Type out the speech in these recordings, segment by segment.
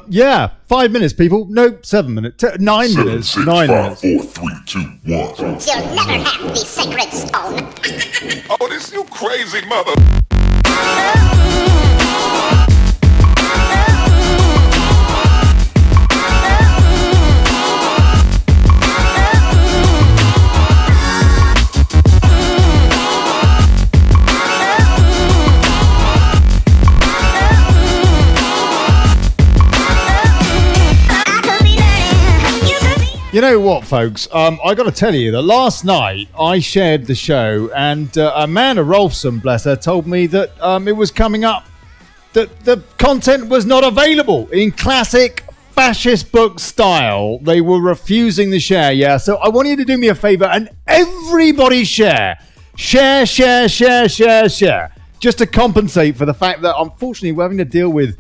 Yeah, 5 minutes, people. No, 7 minutes. 9 minutes. 6, 9 5, minutes. 4, 3, 2, 1. You'll never have the sacred stone. Oh, this you crazy mother. You know what, folks? I got to tell you that last night I shared the show, and Amanda Rolfson, bless her, told me that it was coming up that the content was not available in classic fascist book style. They were refusing the share. Yeah, so I want you to do me a favor and everybody share, just to compensate for the fact that unfortunately we're having to deal with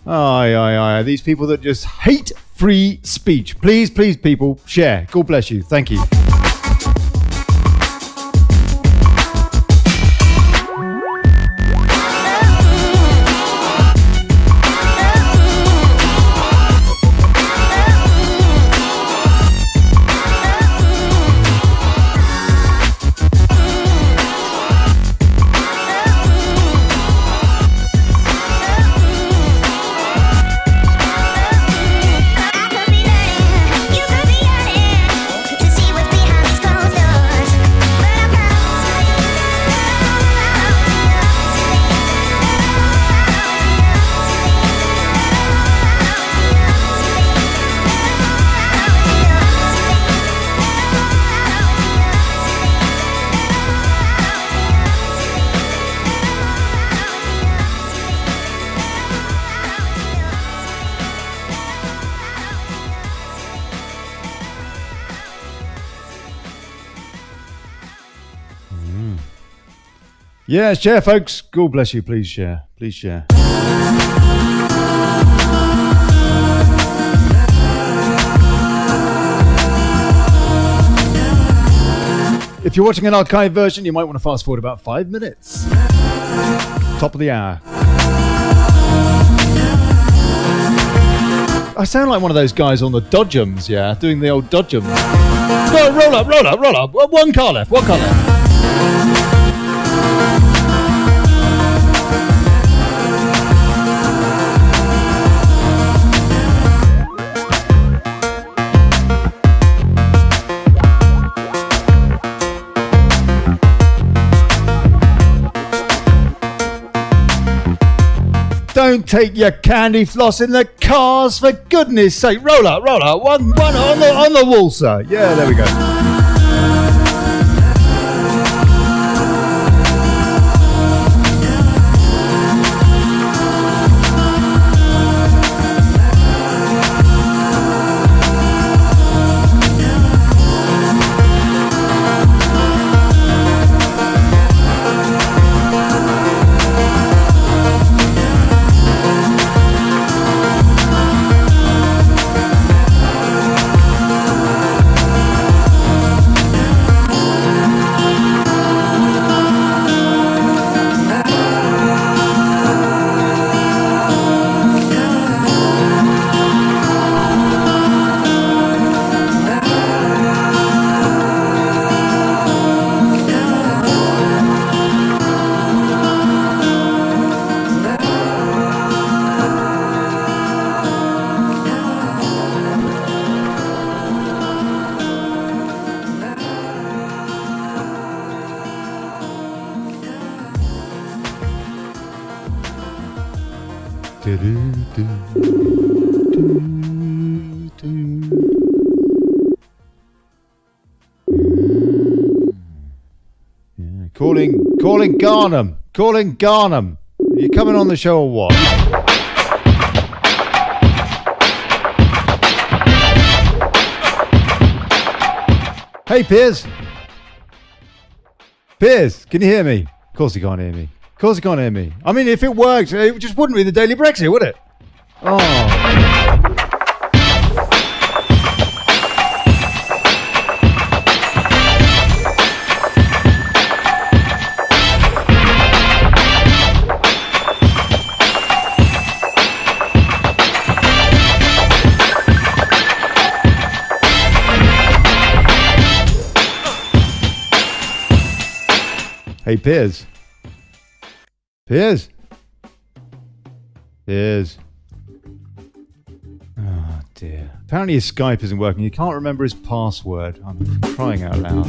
these people that just hate free speech. Please, people, share. God bless you. Thank you. Yeah, share, folks. God bless you. Please share. Please share. If you're watching an archive version, you might want to fast forward about 5 minutes. Top of the hour. I sound like one of those guys on the Dodgems, yeah, doing the old Dodgems. No, roll up. One car left. Don't take your candy floss in the cars, for goodness sake. Roll up. One on the wall, sir. Yeah, there we go. Calling Garnham. Are you coming on the show or what? Hey, Piers. Piers, can you hear me? Of course he can't hear me. I mean, if it worked, it just wouldn't be the Daily Brexit, would it? Oh. Hey, Piers. Piers. Piers. Oh, dear. Apparently his Skype isn't working. He can't remember his password. I'm crying out loud.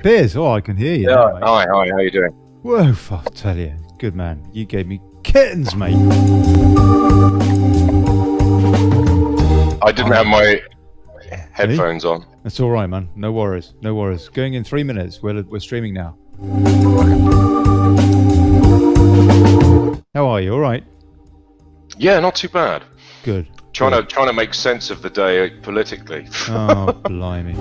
Piers, oh, I can hear you. Yeah, hi, how you doing? Whoa, I'll tell you. Good man. You gave me kittens, mate. I didn't have my headphones on. That's all right, man. No worries. No worries. Going in 3 minutes. We're streaming now. How are you? All right? Yeah, not too bad. Good. Trying to make sense of the day politically. Oh, blimey.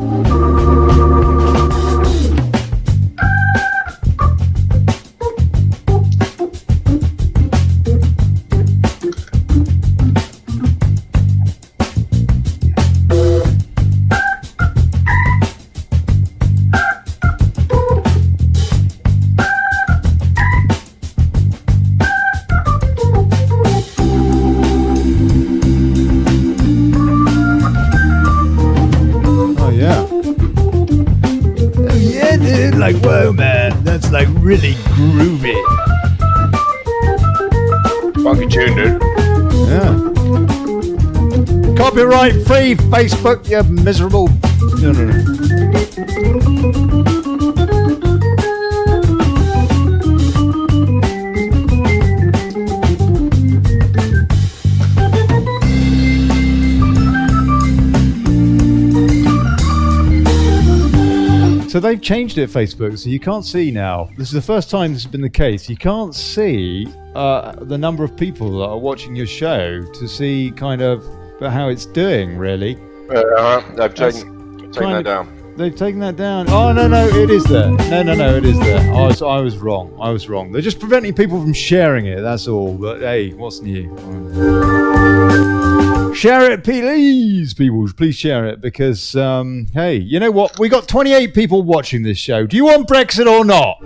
Like, whoa, man, that's like really groovy. Funky tune, dude. Yeah. Copyright free, Facebook, you miserable. No. So they've changed it, Facebook, so you can't see now. This is the first time this has been the case. You can't see the number of people that are watching your show to see kind of how it's doing, really. They've taken that down. They've taken that down. Oh, no, it is there. No, it is there. I was wrong. They're just preventing people from sharing it, that's all. But hey, what's new? Share it, please, people. Please share it because, hey, you know what? We got 28 people watching this show. Do you want Brexit or not?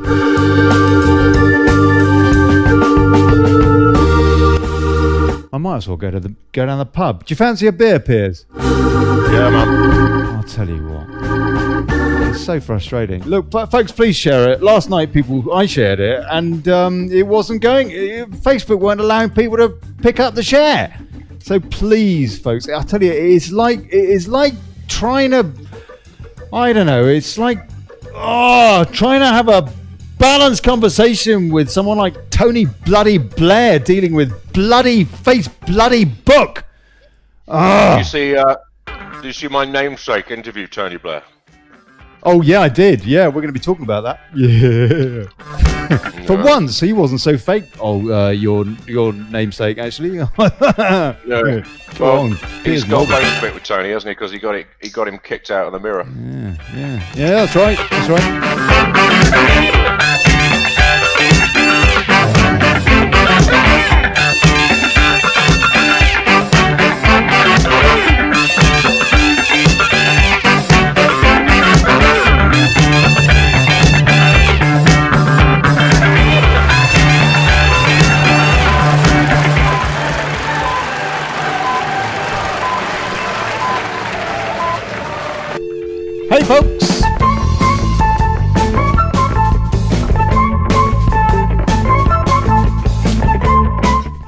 I might as well go down the pub. Do you fancy a beer, Piers? Yeah, man. I'll tell you what. It's so frustrating. Look, folks, please share it. Last night, I shared it, and it wasn't going. Facebook weren't allowing people to pick up the share. So please, folks, I tell you, it is like trying to, I don't know, it's like trying to have a balanced conversation with someone like Tony Bloody Blair dealing with bloody book. Did you see my namesake interview Tony Blair? Oh yeah, I did. Yeah, we're going to be talking about that. Yeah. For once, he wasn't so fake. Oh, your namesake actually. Yeah. Well, he's got a bit with Tony, hasn't he? Because he got him kicked out of the Mirror. Yeah. That's right. Hey folks!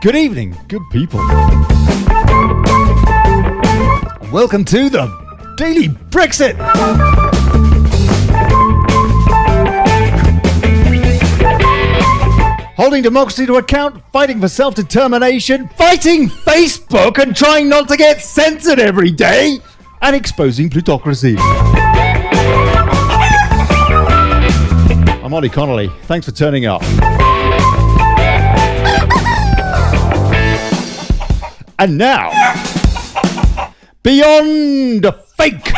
Good evening, good people. welcome to the Daily Brexit. Holding democracy to account, fighting for self-determination, fighting Facebook and trying not to get censored every day, and exposing plutocracy. I'm Olly Connelly. Thanks for turning up. And now, Beyond Fake.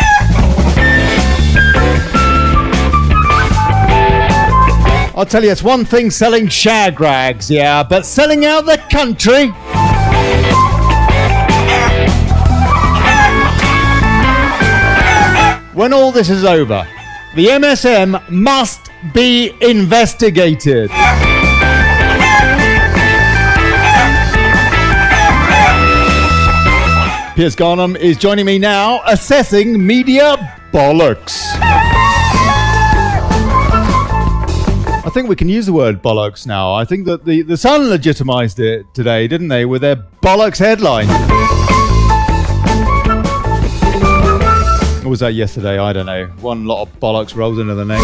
I'll tell you, it's one thing selling shag rags, yeah, but selling out the country? When all this is over, the MSM must be investigated. Piers Garnham is joining me now, assessing media bollocks. I think we can use the word bollocks now. I think that the Sun legitimised it today, didn't they, with their bollocks headline. Or was that yesterday? I don't know. One lot of bollocks rolled into the name.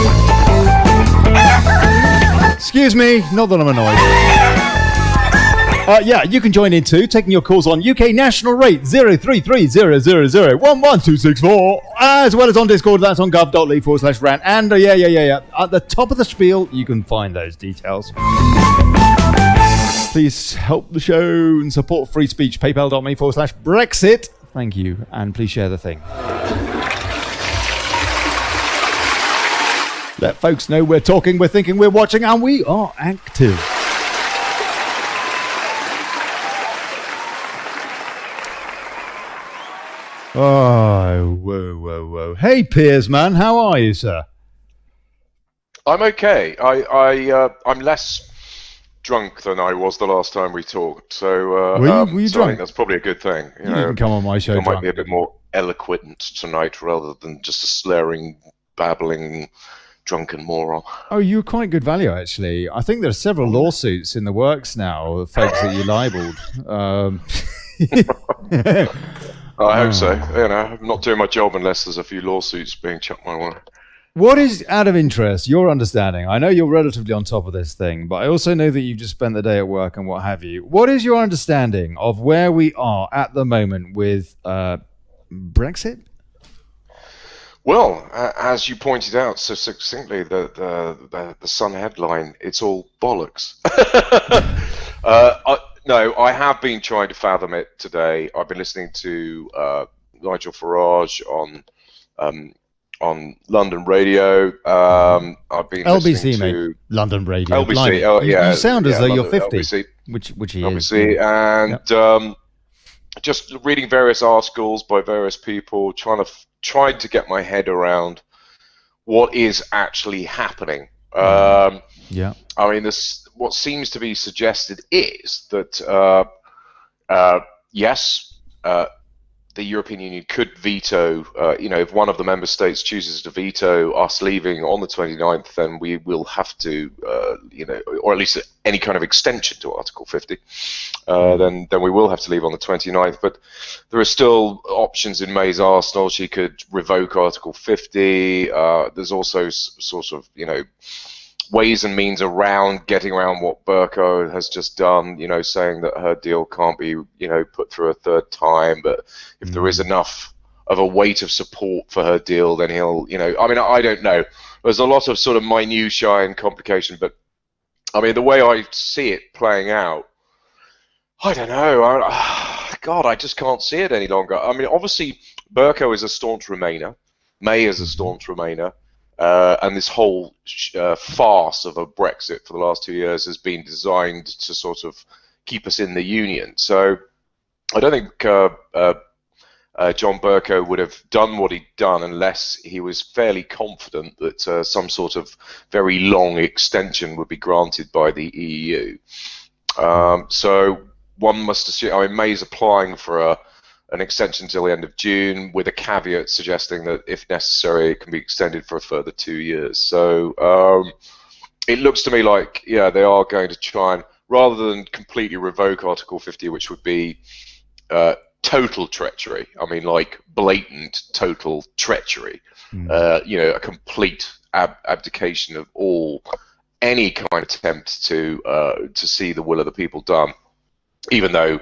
Excuse me, not that I'm annoyed. Yeah, you can join in too, taking your calls on UK national rate 033000112264, as well as on Discord. That's on gov.ly/rant. And yeah. At the top of the spiel, you can find those details. Please help the show and support free speech. PayPal.me/Brexit. Thank you, and please share the thing. Let folks know we're talking, we're thinking, we're watching, and we are active. Oh, whoa. Hey, Piers, man. How are you, sir? I'm okay. I'm less drunk than I was the last time we talked. So, were you so drunk? I think that's probably a good thing. You didn't come on my show I drunk. might be a bit more eloquent tonight rather than just a slurring, babbling, drunken moron. Oh, you were quite good value, actually. I think there are several lawsuits in the works now, the folks that you libelled. I hope so. You know, I'm not doing my job unless there's a few lawsuits being chucked my way. What is, out of interest, your understanding? I know you're relatively on top of this thing, but I also know that you've just spent the day at work and what have you. What is your understanding of where we are at the moment with Brexit? Well, as you pointed out so succinctly, the Sun headline, it's all bollocks. No, I have been trying to fathom it today. I've been listening to Nigel Farage on London radio. I've been LBC, listening to mate. London radio. LBC. You sound as though you're 50, LBC, which he LBC, is. and just reading various articles by various people, trying to get my head around what is actually happening. I mean, what seems to be suggested is that yes, the European Union could veto, if one of the member states chooses to veto us leaving on the 29th, then we will have to, or at least any kind of extension to Article 50, then we will have to leave on the 29th. But there are still options in May's arsenal. She could revoke Article 50. There's also sort of, ways and means getting around what Bercow has just done, saying that her deal can't be, put through a third time, but if there is enough of a weight of support for her deal, then he'll, I don't know. There's a lot of sort of minutiae and complication, but I mean, the way I see it playing out, I don't know. God, I just can't see it any longer. I mean, obviously, Bercow is a staunch Remainer. May is a staunch Remainer. And this whole farce of a Brexit for the last 2 years has been designed to sort of keep us in the Union. So I don't think John Bercow would have done what he'd done unless he was fairly confident that some sort of very long extension would be granted by the EU. So one must assume, I mean, May's applying for an extension till the end of June, with a caveat suggesting that if necessary it can be extended for a further 2 years. So it looks to me like, they are going to try and, rather than completely revoke Article 50, which would be total treachery. I mean, like blatant, total treachery. A complete abdication of any kind of attempt to see the will of the people done, even though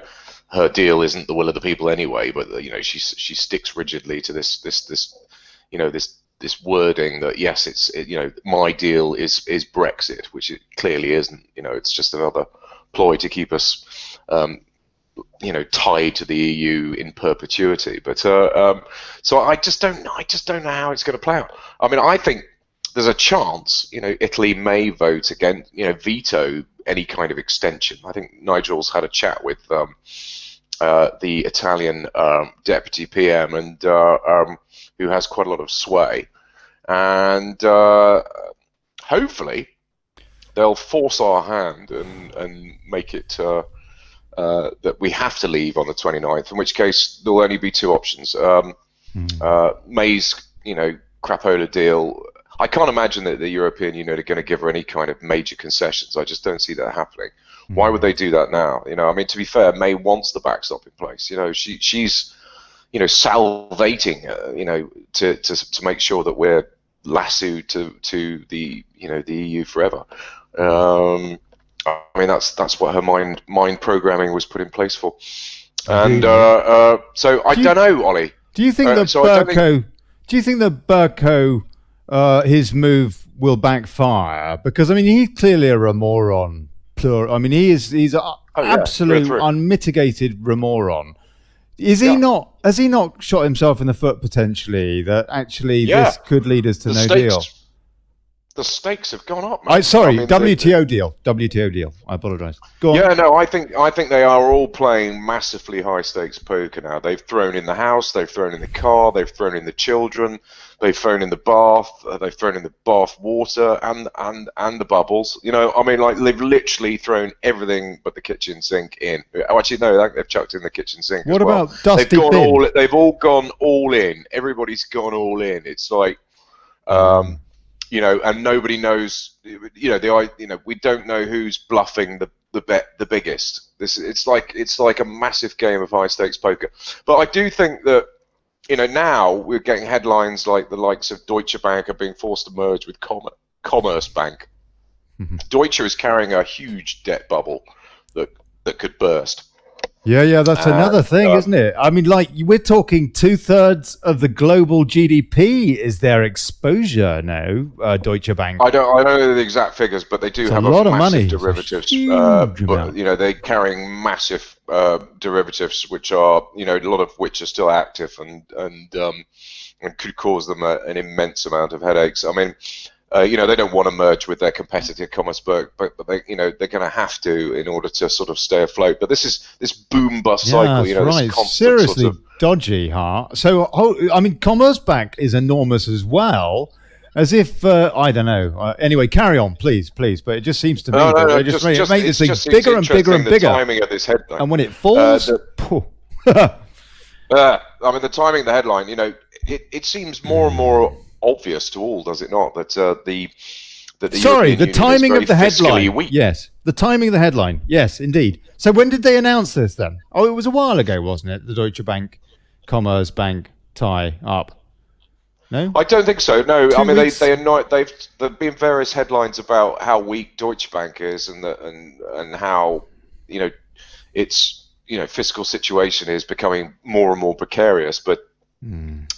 her deal isn't the will of the people anyway. But she sticks rigidly to this wording that yes, it's my deal is Brexit, which it clearly isn't. It's just another ploy to keep us tied to the EU in perpetuity. But so I just don't know how it's going to play out. I mean, I think there's a chance Italy may vote against veto any kind of extension. I think Nigel's had a chat with the Italian deputy PM and who has quite a lot of sway, and hopefully they'll force our hand and make it that we have to leave on the 29th, in which case there'll only be two options. May's crapola deal. I can't imagine that the European Union are going to give her any kind of major concessions. I just don't see that happening. Why would they do that now? I mean, to be fair, May wants the backstop in place. She's salivating, to make sure that we're lassoed to the the EU forever. I mean, that's what her mind programming was put in place for. And so I don't know, Ollie. Do you think that Bercow? Do you think that Bercow, his move will backfire? Because I mean, he's clearly a remoron. I mean, he's an absolute unmitigated remoron. Is he not? Has he not shot himself in the foot potentially? That actually this could lead us to no deal. The stakes have gone up, man. WTO deal. WTO deal. I apologise. Go on. Yeah, no, I think they are all playing massively high stakes poker now. They've thrown in the house, they've thrown in the car, they've thrown in the children, they've thrown in the bath, they've thrown in the bath water and the bubbles. I mean, like they've literally thrown everything but the kitchen sink in. Oh, actually, no, they've chucked in the kitchen sink. What as well. about dusty bin? They've all gone all in. Everybody's gone all in. It's like. And nobody knows. We don't know who's bluffing the biggest. It's like a massive game of high stakes poker. But I do think that now we're getting headlines like the likes of Deutsche Bank are being forced to merge with Commerce Bank. Deutsche is carrying a huge debt bubble that could burst. Yeah, that's another thing, isn't it? I mean, like, we're talking 2/3 of the global GDP is their exposure now, Deutsche Bank. I don't know the exact figures, but they do have a lot of massive money. Derivatives. But they're carrying massive derivatives, which are, a lot of which are still active and could cause them an immense amount of headaches. I mean, they don't want to merge with their competitor Commerzbank, but they, they're going to have to in order to sort of stay afloat. But this boom bust cycle, that's right. this constant Seriously sort of dodgy, huh? So I mean, Commerzbank is enormous as well. As if I don't know. Anyway, carry on, please. But it just seems to me that they just make this thing bigger and bigger and bigger. The timing of this headline, and when it falls, I mean, the timing of the headline. It seems more and more obvious to all, does it not, that the timing of the headline. Weak. Yes, the timing of the headline. Yes, indeed. So when did they announce this then? Oh, it was a while ago, wasn't it? The Deutsche Bank, Commerzbank tie up. No, I don't think so. No, I mean there've been various headlines about how weak Deutsche Bank is and how its fiscal situation is becoming more and more precarious, but.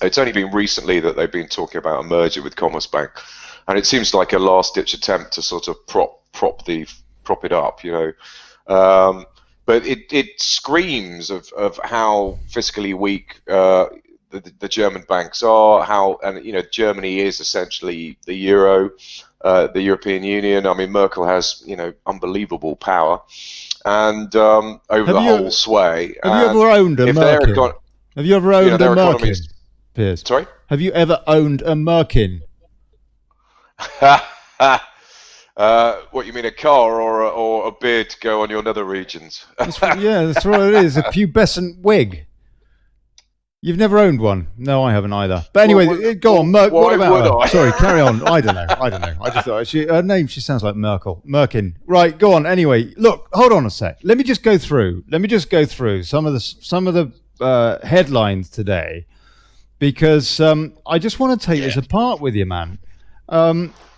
It's only been recently that they've been talking about a merger with Commerzbank, and it seems like a last-ditch attempt to sort of prop it up, But it screams of how fiscally weak the German banks are. Germany is essentially the euro, the European Union. I mean, Merkel has unbelievable power, and over the whole sway. Have you ever owned a Merkel? Have you ever owned a Merkin, Piers? Sorry? Have you ever owned a Merkin? What, you mean a car or a beard to go on your nether regions? That's what it is, a pubescent wig. You've never owned one? No, I haven't either. But anyway, go on, Merk. What about her? Sorry, carry on. I don't know. I just thought her name. She sounds like Merkel. Merkin. Right, go on. Anyway, look, hold on a sec. Let me just go through some of the headlines today because I just want to take this apart with you, man.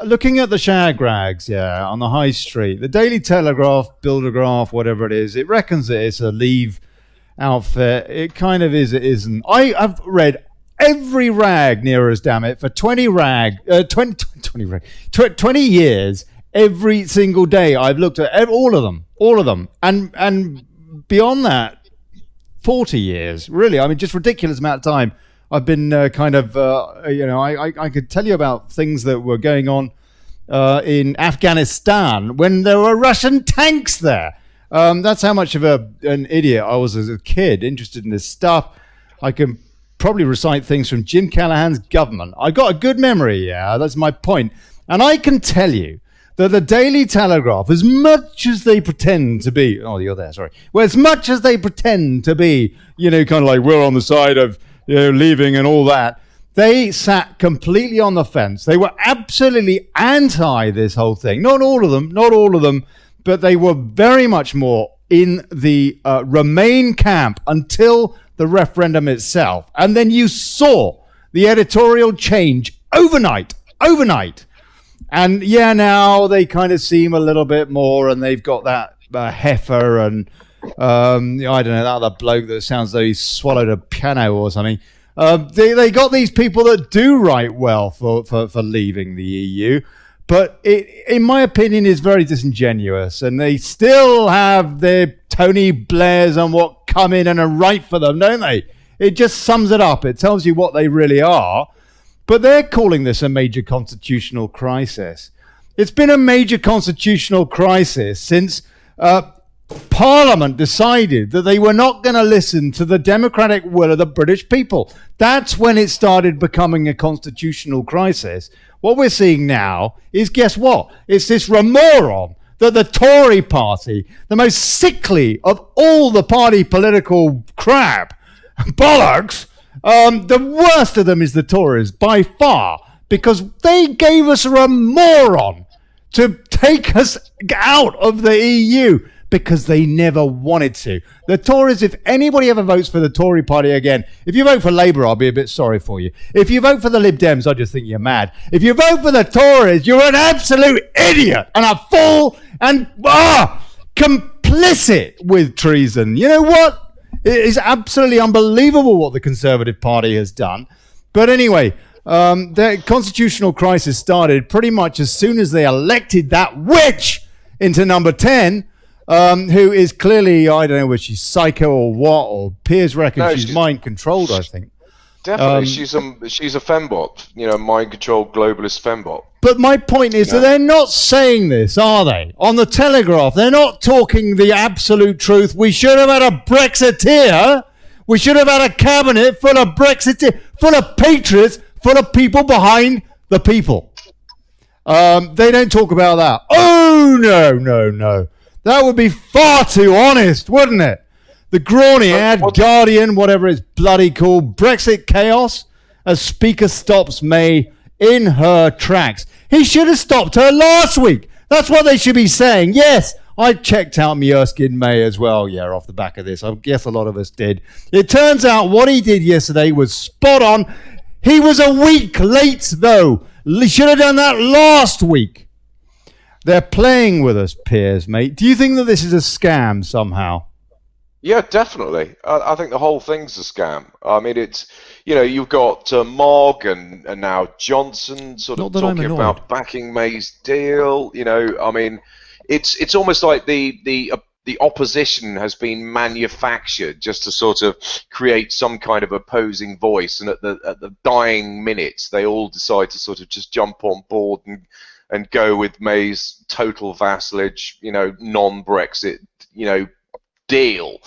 Looking at the shag rags, on the high street, the Daily Telegraph, Bildergraph, whatever it is, it reckons that it's a Leave outfit. It kind of is, it isn't. I have read every rag near us, damn it, for 20 years. Every single day I've looked at all of them. And beyond that, 40 years, really. I mean, just ridiculous amount of time. I've been I could tell you about things that were going on in Afghanistan when there were Russian tanks there. That's how much of an idiot I was as a kid, interested in this stuff. I can probably recite things from Jim Callaghan's government. I got a good memory, that's my point. And I can tell you that the Daily Telegraph, as much as they pretend to be, you're there, sorry. Well, as much as they pretend to be, kind of like we're on the side of, leaving and all that, they sat completely on the fence. They were absolutely anti this whole thing. Not all of them, but they were very much more in the Remain camp until the referendum itself. And then you saw the editorial change overnight. And now they kind of seem a little bit more, and they've got that heifer and I don't know, that other bloke that sounds though he swallowed a piano or something. They got these people that do write well for leaving the EU, but it, in my opinion, is very disingenuous, and they still have their Tony Blairs and what come in and write for them, don't they? It just sums it up. It tells you what they really are. But they're calling this a major constitutional crisis. It's been a major constitutional crisis since Parliament decided that they were not going to listen to the democratic will of the British people. That's when it started becoming a constitutional crisis. What we're seeing now is, guess what? It's this remoron that the Tory party, the most sickly of all the party political crap, bollocks, the worst of them is the Tories by far, because they gave us a moron to take us out of the EU because they never wanted to. The Tories, if anybody ever votes for the Tory party again, if you vote for Labour, I'll be a bit sorry for you. If you vote for the Lib Dems, I just think you're mad. If you vote for the Tories, you're an absolute idiot and a fool and complicit with treason. You know what? It is absolutely unbelievable what the Conservative Party has done. But anyway, the constitutional crisis started pretty much as soon as they elected that witch into number 10, who is clearly, I don't know whether she's psycho or what, or Piers reckons she's mind-controlled, I think. Definitely, she's a fembot, mind-controlled globalist fembot. But my point is that they're not saying this, are they? On the Telegraph, they're not talking the absolute truth. We should have had a Brexiteer. We should have had a cabinet full of Brexiteers, full of patriots, full of people behind the people. They don't talk about that. Oh, no. That would be far too honest, wouldn't it? The Grawny ad, Guardian, whatever it's bloody called, Brexit chaos, as Speaker stops May in her tracks. He should have stopped her last week. That's what they should be saying. Yes, I checked out Erskine May as well, off the back of this. I guess a lot of us did. It turns out what he did yesterday was spot on. He was a week late, though. He should have done that last week. They're playing with us, Piers, mate. Do you think that this is a scam somehow? Yeah, definitely. I think the whole thing's a scam. I mean, it's, you've got Mogg and now Johnson sort of talking about backing May's deal. I mean, it's almost like the opposition has been manufactured just to sort of create some kind of opposing voice, and at the dying minutes, they all decide to sort of just jump on board and go with May's total vassalage, non-Brexit, deal,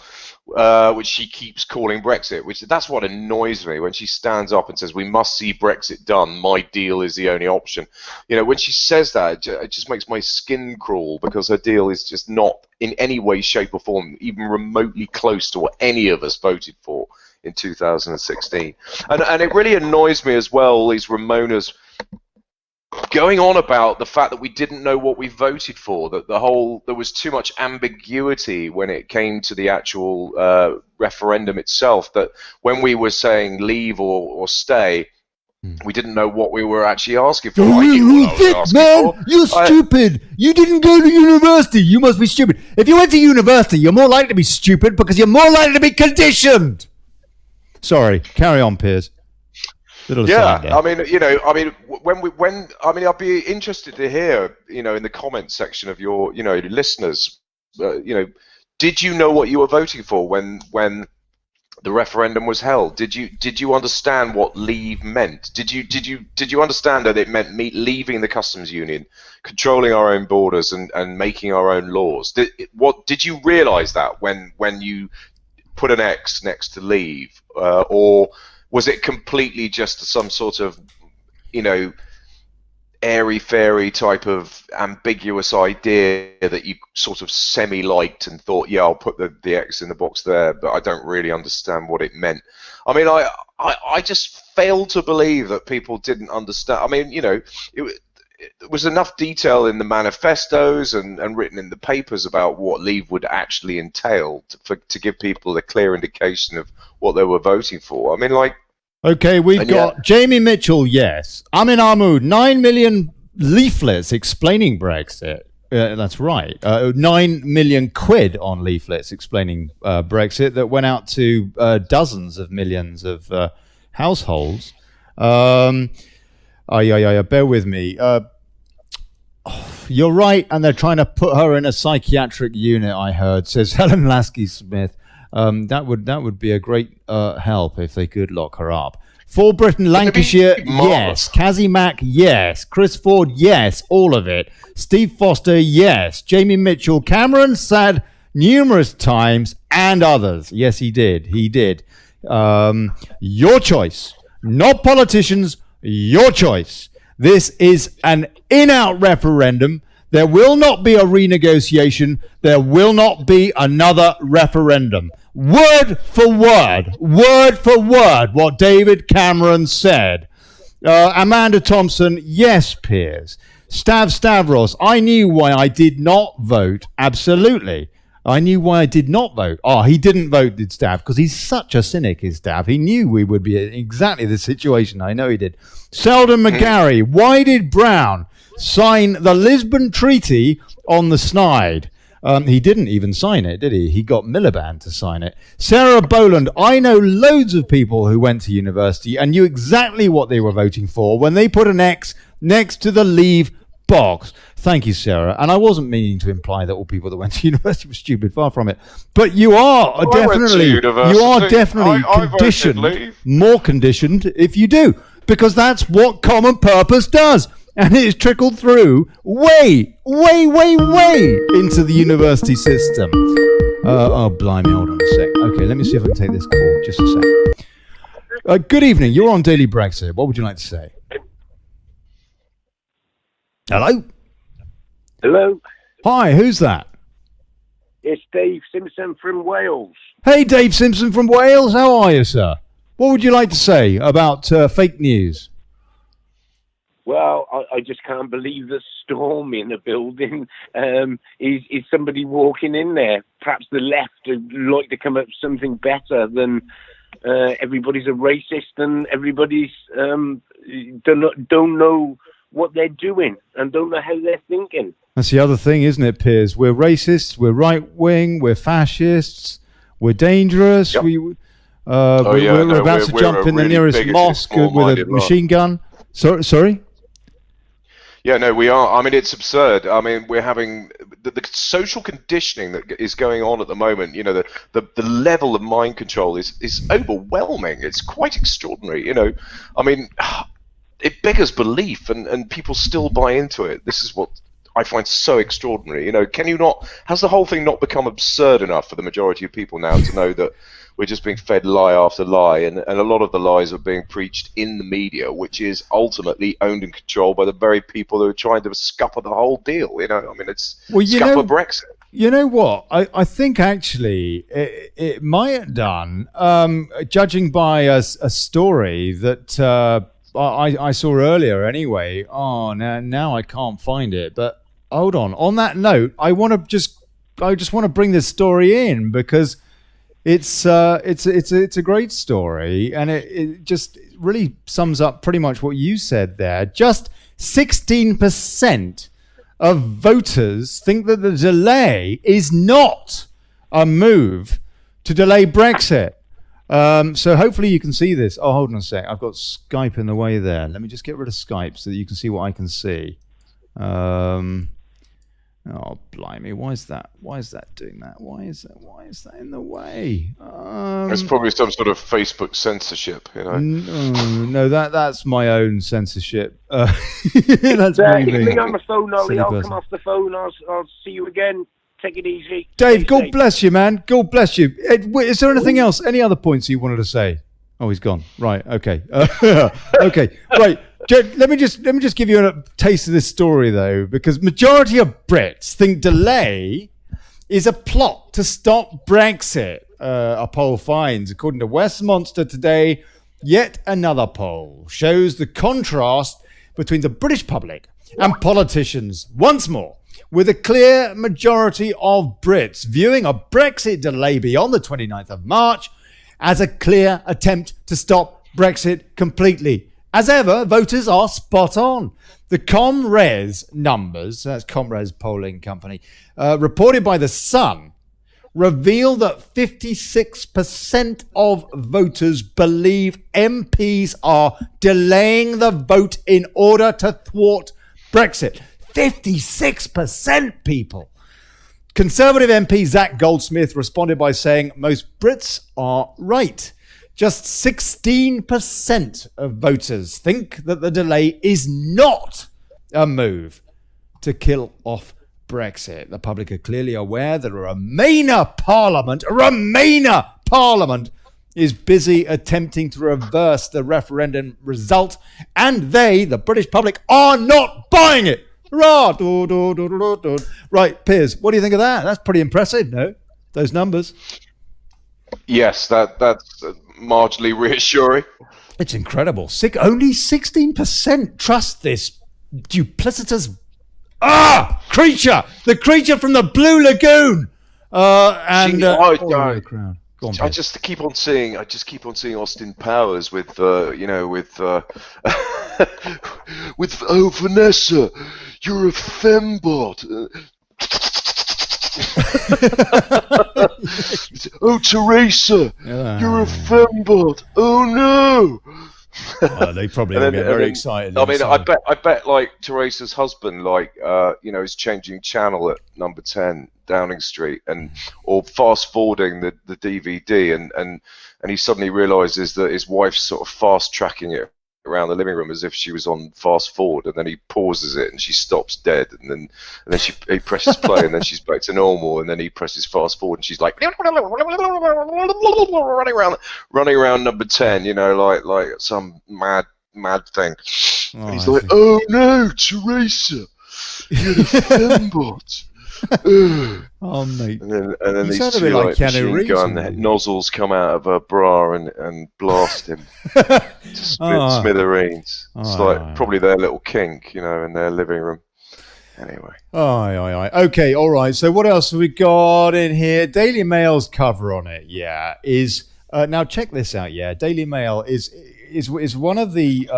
which she keeps calling Brexit, that's what annoys me when she stands up and says, we must see Brexit done, my deal is the only option. When she says that, it just makes my skin crawl, because her deal is just not in any way, shape or form even remotely close to what any of us voted for in 2016. And it really annoys me as well, all these Ramonas going on about the fact that we didn't know what we voted for, that there was too much ambiguity when it came to the actual referendum itself, that when we were saying leave or stay, we didn't know what we were actually asking for. You're stupid. You didn't go to university. You must be stupid. If you went to university, you're more likely to be stupid because you're more likely to be conditioned. Sorry, carry on, Piers. I mean, I'd be interested to hear, in the comments section of your, listeners, did you know what you were voting for when the referendum was held? Did you understand what leave meant? Did you understand that it meant leaving the customs union, controlling our own borders, and making our own laws? Did you realise that when you put an X next to leave, or was it completely just some sort of, airy-fairy type of ambiguous idea that you sort of semi-liked and thought, yeah, I'll put the X in the box there, but I don't really understand what it meant? I mean, I just fail to believe that people didn't understand. I mean, there was enough detail in the manifestos and written in the papers about what leave would actually entail to give people a clear indication of what they were voting for. I mean, okay, we've got Jamie Mitchell, yes. Amin Ahmoud, 9 million leaflets explaining Brexit. That's right. 9 million quid on leaflets explaining Brexit that went out to dozens of millions of households. Bear with me. You're right, and they're trying to put her in a psychiatric unit, I heard, says Helen Lasky-Smith. That would be a great help if they could lock her up. For Britain, Lancashire, yes. Kazzy Mack, yes. Chris Ford, yes. All of it. Steve Foster, yes. Jamie Mitchell, Cameron said numerous times, and others. Yes, he did. He did. Your choice. Not politicians. Your choice. This is an in-out referendum. There will not be a renegotiation. There will not be another referendum. Word for word, what David Cameron said. Amanda Thompson, yes, Piers. Stavros, I knew why I did not vote. Absolutely. I knew why I did not vote. Oh, he didn't vote, did Stav, because he's such a cynic, is Stav. He knew we would be in exactly the situation. I know he did. Selden McGarry, why did Brown sign the Lisbon Treaty on the snide? He didn't even sign it, did he? He got Miliband to sign it. Sarah Boland, I know loads of people who went to university and knew exactly what they were voting for when they put an X next to the leave box. Thank you, Sarah. And I wasn't meaning to imply that all people that went to university were stupid. Far from it. But you are definitely conditioned, more conditioned if you do, because that's what common purpose does. And it is trickled through way into the university system. Oh, blimey, hold on a sec. Okay, let me see if I can take this call. Just a sec. Good evening. You're on Daily Brexit. What would you like to say? Hello? Hello? Hi, who's that? It's Dave Simpson from Wales. Hey, Dave Simpson from Wales. How are you, sir? What would you like to say about fake news? Well, I just can't believe the storm in the building. Is somebody walking in there? Perhaps the left would like to come up with something better than everybody's a racist and everybody's don't know what they're doing and don't know how they're thinking. That's the other thing, isn't it, Piers? We're racists, we're right-wing, we're fascists, we're dangerous. Yep. We're about to jump in the nearest mosque with a machine gun. Sorry? Yeah, no, we are. I mean, it's absurd. I mean, we're having the social conditioning that is going on at the moment. You know, the level of mind control is overwhelming. It's quite extraordinary. You know, I mean, it beggars belief, and people still buy into it. This is what I find so extraordinary. You know, has the whole thing not become absurd enough for the majority of people now to know that we're just being fed lie after lie, and a lot of the lies are being preached in the media, which is ultimately owned and controlled by the very people who are trying to scupper the whole deal. You know, I mean, it's scupper Brexit. You know what? I think actually it might have done, judging by a story that I saw earlier anyway. Oh, now I can't find it. But hold on. On that note, I just want to bring this story in because it's a great story, and it just really sums up pretty much what you said there. Just 16% of voters think that the delay is not a move to delay Brexit. So hopefully you can see this. Oh, hold on a sec. I've got Skype in the way there. Let me just get rid of Skype so that you can see what I can see. Oh, blimey. Why is that doing that? Why is that in the way? It's probably some sort of Facebook censorship, you know. No, that's my own censorship. That's Hit me on the phone, Ollie. I'll come off the phone. I'll see you again. Take it easy. Dave, God bless you, man. God bless you. Is there anything else? Any other points you wanted to say? Oh, he's gone. Right. Okay. Okay. Right. Let me just give you a taste of this story, though, because majority of Brits think delay is a plot to stop Brexit. A poll finds, according to Westminster today, yet another poll shows the contrast between the British public and politicians once more, with a clear majority of Brits viewing a Brexit delay beyond the 29th of March as a clear attempt to stop Brexit completely. As ever, voters are spot on. The ComRes numbers, that's ComRes polling company, reported by The Sun, reveal that 56% of voters believe MPs are delaying the vote in order to thwart Brexit. 56%, people. Conservative MP Zach Goldsmith responded by saying most Brits are right. Just 16% of voters think that the delay is not a move to kill off Brexit. The public are clearly aware that a Remainer Parliament is busy attempting to reverse the referendum result, and they, the British public, are not buying it. Right, Piers, what do you think of that? That's pretty impressive, no? Those numbers. Yes, that's marginally reassuring. It's incredible. Only 16% trust this duplicitous creature, the creature from the Blue Lagoon. I just keep on seeing Austin Powers with Vanessa, you're a fembot. Oh, Teresa, you're a fembot. Oh no. They probably will get very excited. I mean, I bet like Teresa's husband, is changing channel at number 10 Downing Street, or fast forwarding the DVD, and he suddenly realizes that his wife's sort of fast tracking it around the living room as if she was on fast forward, and then he pauses it and she stops dead, and then he presses play and then she's back to normal, and then he presses fast forward and she's like running around number 10, like some mad thing. And he's like, oh no, Teresa, you're the fembot. Oh mate! And then these two like machine gun nozzles come out of her bra and blast him to smithereens. It's probably their little kink, in their living room. Anyway. Okay, all right. So what else have we got in here? Daily Mail's cover on it, is now check this out. Daily Mail is one of the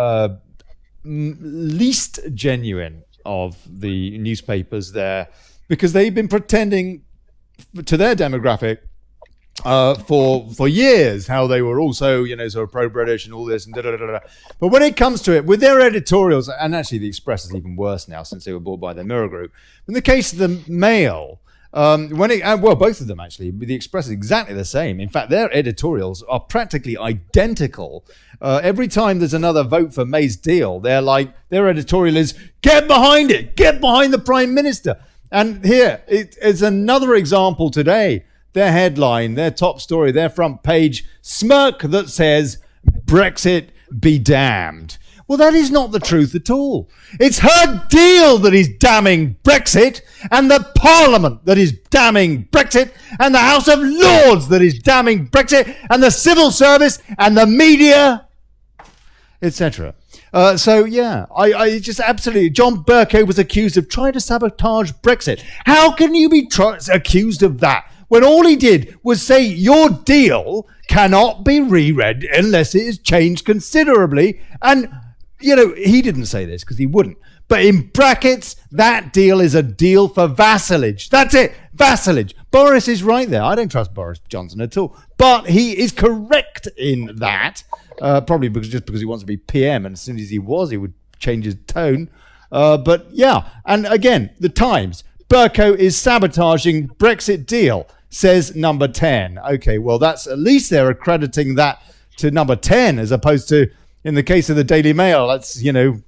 least genuine of the newspapers there, because they've been pretending to their demographic for years how they were also, sort of pro-British and all this and da-da-da-da. But when it comes to it, with their editorials, and actually the Express is even worse now since they were bought by the Mirror Group. In the case of the Mail, both of them actually, the Express is exactly the same. In fact, their editorials are practically identical. Every time there's another vote for May's deal, their editorial is, get behind it, get behind the Prime Minister. And here, it's another example today. Their headline, their top story, their front page, smirk that says, Brexit be damned. Well, that is not the truth at all. It's her deal that is damning Brexit, and the Parliament that is damning Brexit, and the House of Lords that is damning Brexit, and the civil service, and the media, etc. So yeah, I just absolutely. John Bercow was accused of trying to sabotage Brexit. How can you be accused of that when all he did was say your deal cannot be reread unless it is changed considerably? And he didn't say this because he wouldn't. But in brackets, that deal is a deal for vassalage. That's it, vassalage. Boris is right there. I don't trust Boris Johnson at all. But he is correct in that. Probably because he wants to be PM, and as soon as he would change his tone. But yeah, and again, the Times. Bercow is sabotaging Brexit deal, says Number 10. Okay, well, that's at least they're accrediting that to Number 10 as opposed to, in the case of the Daily Mail, that's, The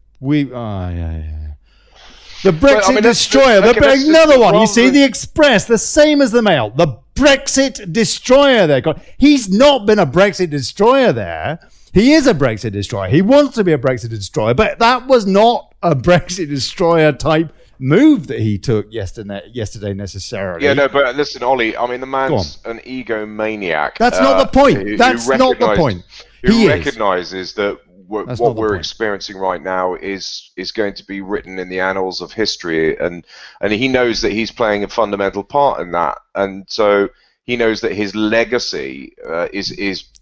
Brexit destroyer, another one. You see, the Express, the same as the Mail. The Brexit destroyer there. He's not been a Brexit destroyer there. He is a Brexit destroyer. He wants to be a Brexit destroyer, but that was not a Brexit destroyer type move that he took yesterday necessarily. Yeah, no, but listen, Ollie, I mean, the man's an egomaniac. That's not the point. That's not the point. He recognises that what we're experiencing right now is going to be written in the annals of history, and he knows that he's playing a fundamental part in that, and so he knows that his legacy is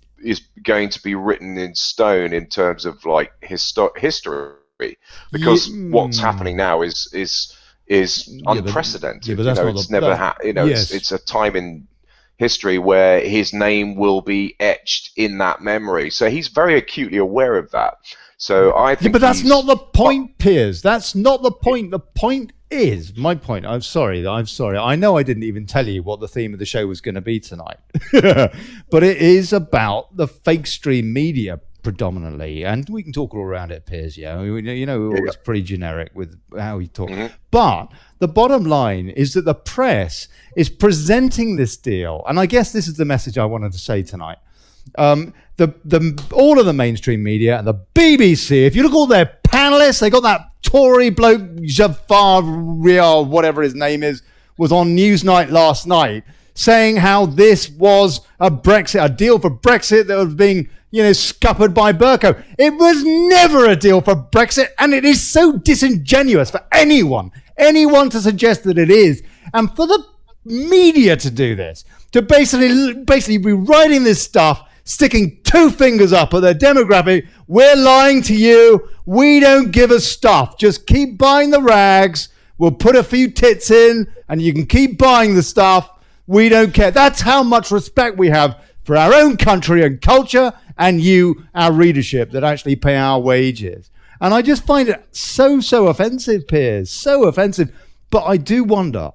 going to be written in stone in terms of like history, because what's happening now is unprecedented. Yeah, but that's it's never it's a time in history where his name will be etched in that memory. So he's very acutely aware of that. So I think. Yeah, but that's not the point, Piers. That's not the point. The point is my point. I'm sorry. I know I didn't even tell you what the theme of the show was going to be tonight, but it is about the fake stream media predominantly, and we can talk all around it, Piers. Yeah, we're always pretty generic with how we talk. Mm-hmm. But the bottom line is that the press is presenting this deal, and I guess this is the message I wanted to say tonight. All of the mainstream media and the BBC, if you look at all their panelists, they got that Tory bloke Jafar Rial, whatever his name is, was on Newsnight last night saying how this was a deal for Brexit that was being scuppered by Bercow. It was never a deal for Brexit, and it is so disingenuous for anyone to suggest that it is, and for the media to do this, to basically be writing this stuff, sticking two fingers up at their demographic. We're lying to you. We don't give a stuff. Just keep buying the rags. We'll put a few tits in, and you can keep buying the stuff. We don't care. That's how much respect we have for our own country and culture, and you, our readership, that actually pay our wages. And I just find it so offensive, Piers, so offensive. But I do wonder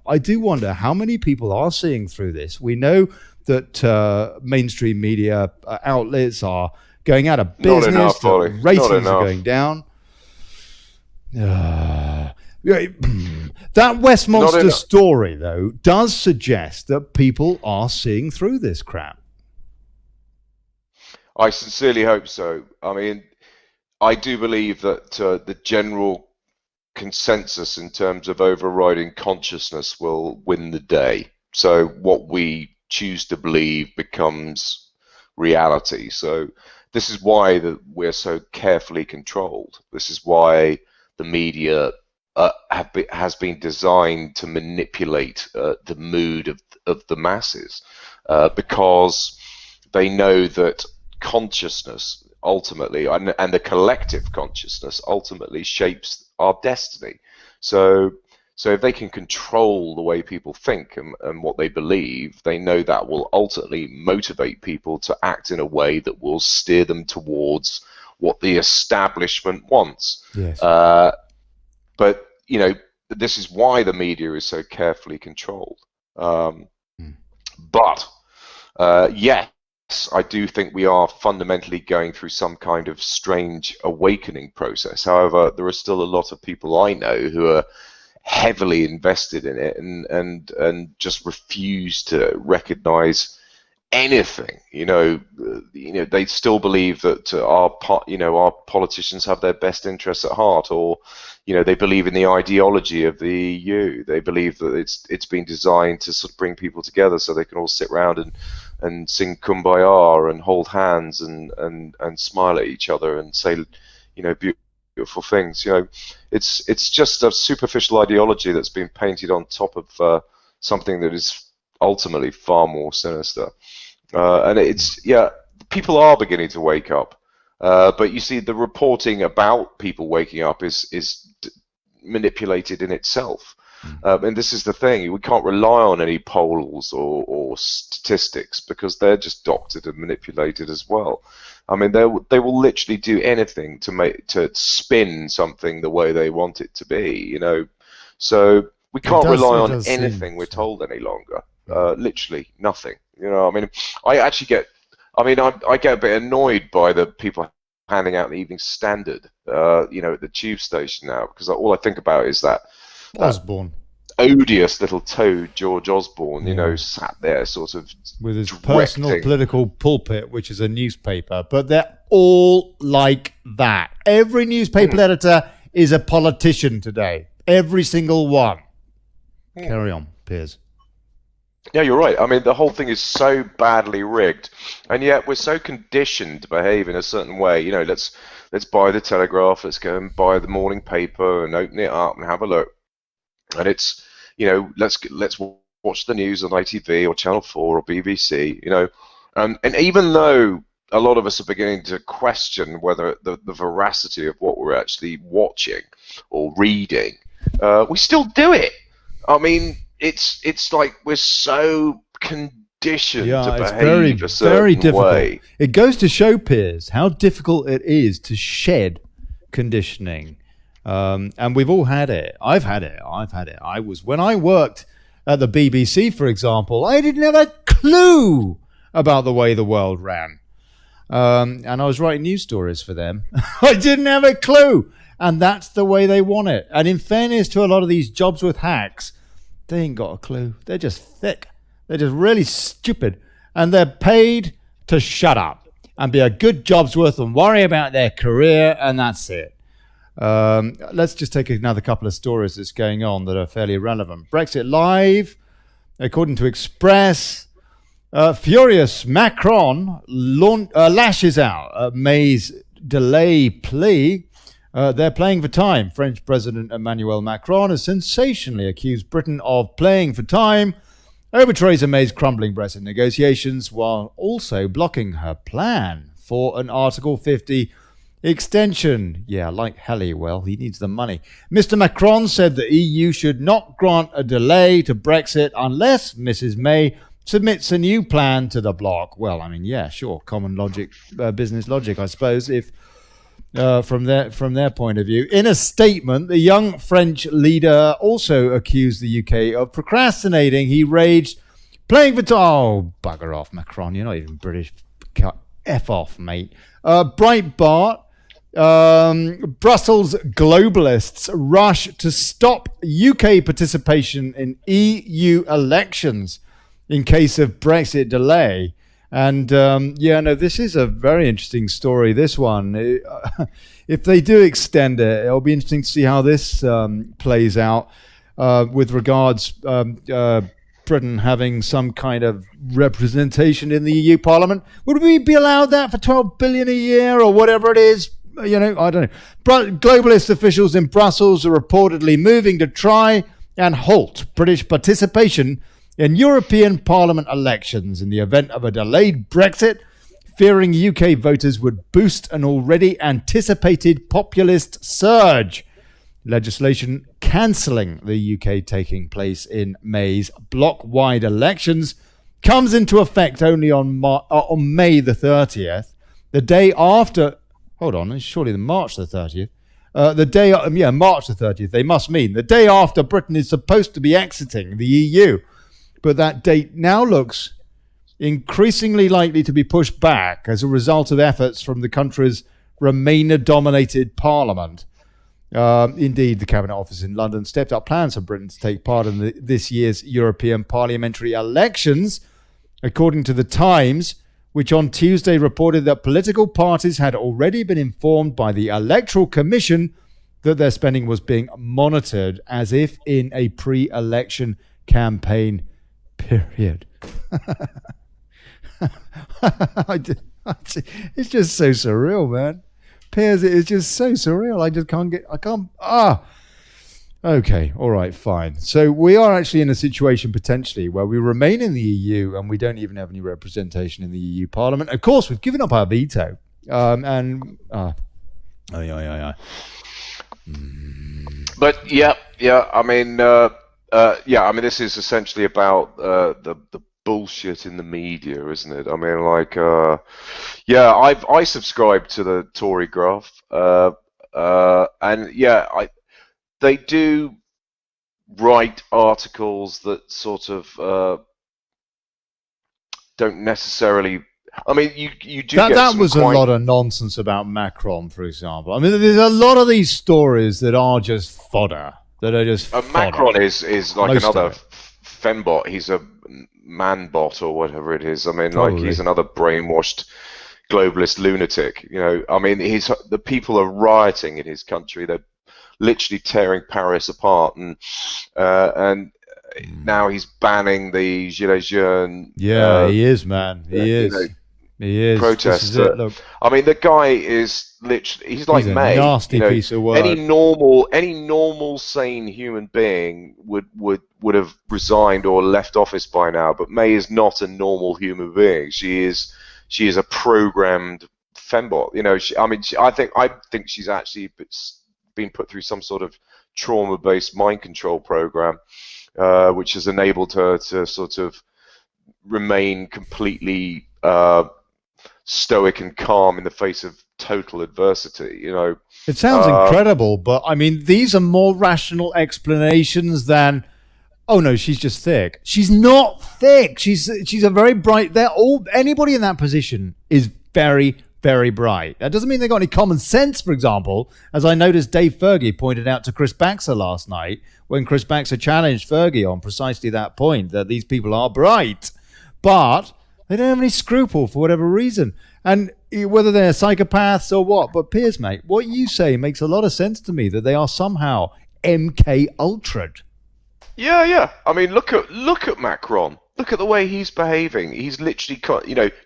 how many people are seeing through this. We know that mainstream media outlets are going out of business. Not enough, ratings are going down. That Westminster story, though, does suggest that people are seeing through this crap. I sincerely hope so. I mean, I do believe that the general consensus in terms of overriding consciousness will win the day. So what we choose to believe becomes reality. So this is why we're so carefully controlled. This is why the media has been designed to manipulate the mood of the masses, because they know that consciousness ultimately, and the collective consciousness ultimately shapes our destiny. So if they can control the way people think and what they believe, they know that will ultimately motivate people to act in a way that will steer them towards what the establishment wants. Yes. But this is why the media is so carefully controlled. But yes, I do think we are fundamentally going through some kind of strange awakening process. However, there are still a lot of people I know who are heavily invested in it and just refuse to recognize anything. They still believe that our politicians have their best interests at heart, or they believe in the ideology of the EU. They believe that it's been designed to sort of bring people together so they can all sit around and sing Kumbaya and hold hands and smile at each other and say, beautiful things. It's just a superficial ideology that's been painted on top of something that is ultimately far more sinister. And people are beginning to wake up. But you see, the reporting about people waking up is manipulated in itself. And this is the thing: we can't rely on any polls or statistics because they're just doctored and manipulated as well. I mean, they will literally do anything to spin something the way they want it to be. So we can't rely on anything we're told any longer. Literally nothing. I mean, I get a bit annoyed by the people handing out the Evening Standard, at the tube station now, because all I think about is that Osborne, odious little toad George Osborne, sat there sort of with his personal political pulpit, which is a newspaper. But they're all like that. Every newspaper editor is a politician today. Every single one. Carry on, Piers. Yeah, you're right. I mean, the whole thing is so badly rigged, and yet we're so conditioned to behave in a certain way. Let's buy the Telegraph, let's go and buy the morning paper and open it up and have a look. And it's, let's watch the news on ITV or Channel 4 or BBC. And even though a lot of us are beginning to question whether the veracity of what we're actually watching or reading, we still do it. I mean, it's like we're so conditioned to behave a certain very difficult way. It goes to show, Piers, how difficult it is to shed conditioning. And we've all had it. I've had it. When I worked at the BBC, for example, I didn't have a clue about the way the world ran. And I was writing news stories for them. I didn't have a clue. And that's the way they want it. And in fairness to a lot of these jobs with hacks, they ain't got a clue. They're just thick. They're just really stupid. And they're paid to shut up and be a good Jobsworth and worry about their career, and that's it. Let's just take another couple of stories that's going on that are fairly relevant. Brexit Live, according to Express, furious Macron lashes out May's delay plea. They're playing for time. French President Emmanuel Macron has sensationally accused Britain of playing for time over Theresa May's crumbling Brexit negotiations, while also blocking her plan for an Article 50 extension. Yeah, like Halliwell, he needs the money. Mr. Macron said the EU should not grant a delay to Brexit unless Mrs. May submits a new plan to the bloc. Well, I mean, yeah, sure, common logic, business logic, I suppose, if from their point of view. In a statement, the young French leader also accused the UK of procrastinating. He raged, playing for time. Oh, bugger off, Macron. You're not even British. F off, mate. Breitbart. Brussels globalists rush to stop UK participation in EU elections in case of Brexit delay. And this is a very interesting story, this one. If they do extend it, it'll be interesting to see how this plays out with regards Britain having some kind of representation in the EU Parliament. Would we be allowed that for 12 billion a year or whatever it is? I don't know. Globalist officials in Brussels are reportedly moving to try and halt British participation in European Parliament elections in the event of a delayed Brexit, fearing UK voters would boost an already anticipated populist surge. Legislation cancelling the UK taking place in May's bloc-wide elections comes into effect only on May the 30th, the day after... Hold on, it's surely March the 30th. March the 30th, they must mean. The day after Britain is supposed to be exiting the EU. But that date now looks increasingly likely to be pushed back as a result of efforts from the country's Remainer-dominated parliament. Indeed, the Cabinet Office in London stepped up plans for Britain to take part in this year's European parliamentary elections, according to The Times, which on Tuesday reported that political parties had already been informed by the Electoral Commission that their spending was being monitored as if in a pre-election campaign period. It's just so surreal, man. Piers, it is just so surreal. I can't. Okay, all right, fine. So we are actually in a situation potentially where we remain in the EU and we don't even have any representation in the EU Parliament. Of course, we've given up our veto. But yeah. I mean, this is essentially about the bullshit in the media, isn't it? I mean, like, I subscribe to the Tory graph, and they do write articles that sort of don't necessarily. I mean, you do get that some was a lot of nonsense about Macron, for example. I mean, there's a lot of these stories that are just fodder. Macron is like Most another fembot. He's a man bot or whatever it is. I mean, Probably. like he's another brainwashed globalist lunatic. You know, I mean, the people are rioting in his country. They're literally tearing Paris apart, and now he's banning the Gilets jaunes. Yeah, he is, man. He is. He is. Protest. This is it. Look, I mean, the guy is literally—he's like he's a May. nasty piece of work. Any normal, sane human being would have resigned or left office by now. But May is not a normal human being. She is a programmed fembot. You know, I think she's actually been put through some sort of trauma-based mind control program, which has enabled her to sort of remain completely stoic and calm in the face of total adversity. You know, it sounds incredible, but I mean, these are more rational explanations than, oh no, she's just thick. She's not thick. She's a very bright. Anybody in that position is very, very bright. That doesn't mean they got any common sense, for example, as I noticed Dave Fergie pointed out to Chris Baxter last night when Chris Baxter challenged Fergie on precisely that point, that these people are bright, but they don't have any scruple for whatever reason. And whether they're psychopaths or what, but Piers, mate, what you say makes a lot of sense to me, that they are somehow MK Ultra'd. Yeah. I mean, look at Macron. Look at the way he's behaving. He's literally,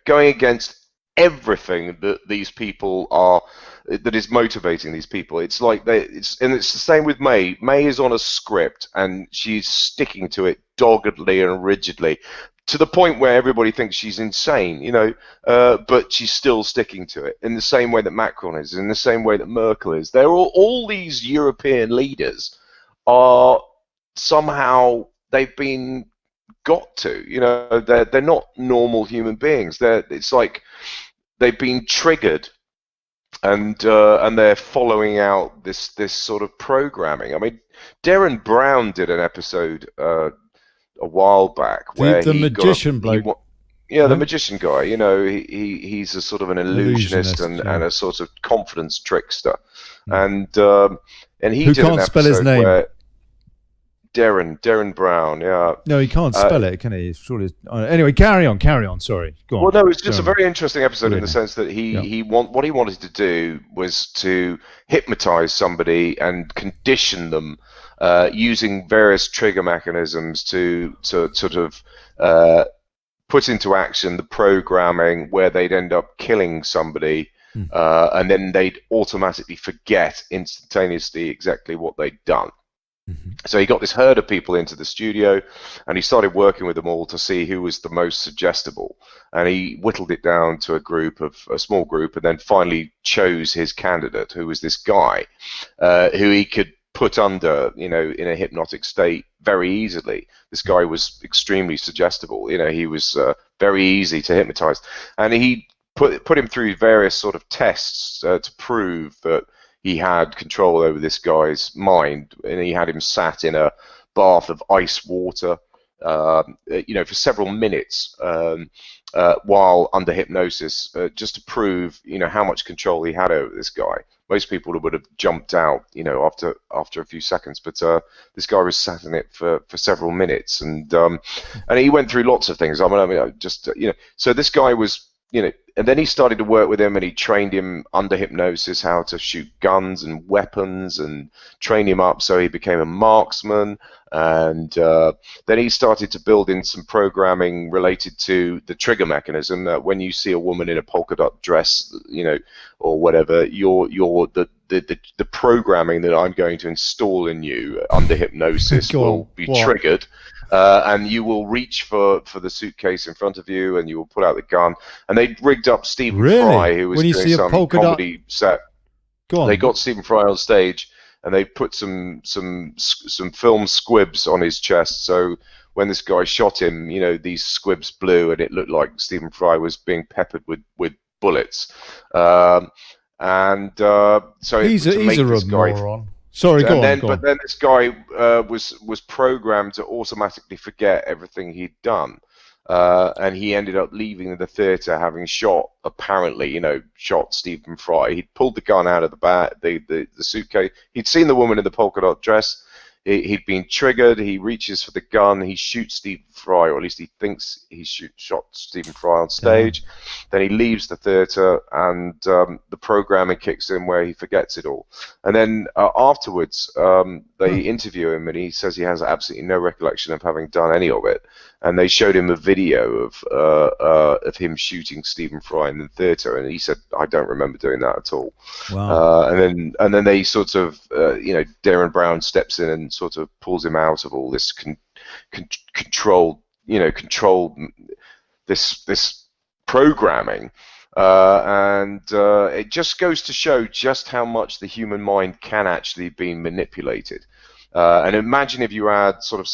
going against everything that these people are, that is motivating these people. It's like it's the same with May. May is on a script and she's sticking to it doggedly and rigidly, to the point where everybody thinks she's insane, but she's still sticking to it, in the same way that Macron is, in the same way that Merkel is. They're all these European leaders are somehow, they've been got to, they're not normal human beings. It's like they've been triggered, and they're following out this sort of programming. I mean, Darren Brown did an episode a while back where the magician bloke. The magician guy. He's a sort of an illusionist and a sort of confidence trickster, and he who did can't an spell his episode name. where Darren Brown. Yeah. No, he can't spell it, can he? Surely. Anyway, carry on. Sorry, go on. Well, no, it's just a very interesting episode in the sense that what he wanted to do was to hypnotize somebody and condition them using various trigger mechanisms to sort of put into action the programming where they'd end up killing somebody, and then they'd automatically forget instantaneously exactly what they'd done. So he got this herd of people into the studio, and he started working with them all to see who was the most suggestible. And he whittled it down to a small group, and then finally chose his candidate, who was this guy, who he could put under, in a hypnotic state very easily. This guy was extremely suggestible. He was very easy to hypnotize, and he put him through various sort of tests to prove that he had control over this guy's mind, and he had him sat in a bath of ice water, for several minutes while under hypnosis, just to prove, how much control he had over this guy. Most people would have jumped out, after a few seconds, but this guy was sat in it for several minutes, and he went through lots of things. So this guy was and then he started to work with him, and he trained him under hypnosis how to shoot guns and weapons, and train him up so he became a marksman. And then he started to build in some programming related to the trigger mechanism, that when you see a woman in a polka dot dress, or whatever, the programming that I'm going to install in you under hypnosis will be triggered. And you will reach for the suitcase in front of you, and you will pull out the gun. And they rigged up Stephen Fry, who was doing some comedy set. They got Stephen Fry on stage, and they put some film squibs on his chest. So when this guy shot him, these squibs blew, and it looked like Stephen Fry was being peppered with bullets. So he's a moron. Sorry, go on. But then this guy was programmed to automatically forget everything he'd done, and he ended up leaving the theatre having shot Stephen Fry. He'd pulled the gun out of the suitcase. He'd seen the woman in the polka dot dress. He'd been triggered. He reaches for the gun. He shoots Stephen Fry, or at least he thinks he shot Stephen Fry on stage. Then he leaves the theatre, and the programming kicks in where he forgets it all. And then afterwards, they interview him, and he says he has absolutely no recollection of having done any of it. And they showed him a video of him shooting Stephen Fry in the theatre, and he said, "I don't remember doing that at all." Wow. And then they sort of, Darren Brown steps in and sort of pulls him out of all this controlled this programming, and it just goes to show just how much the human mind can actually be manipulated. And imagine if you add sort of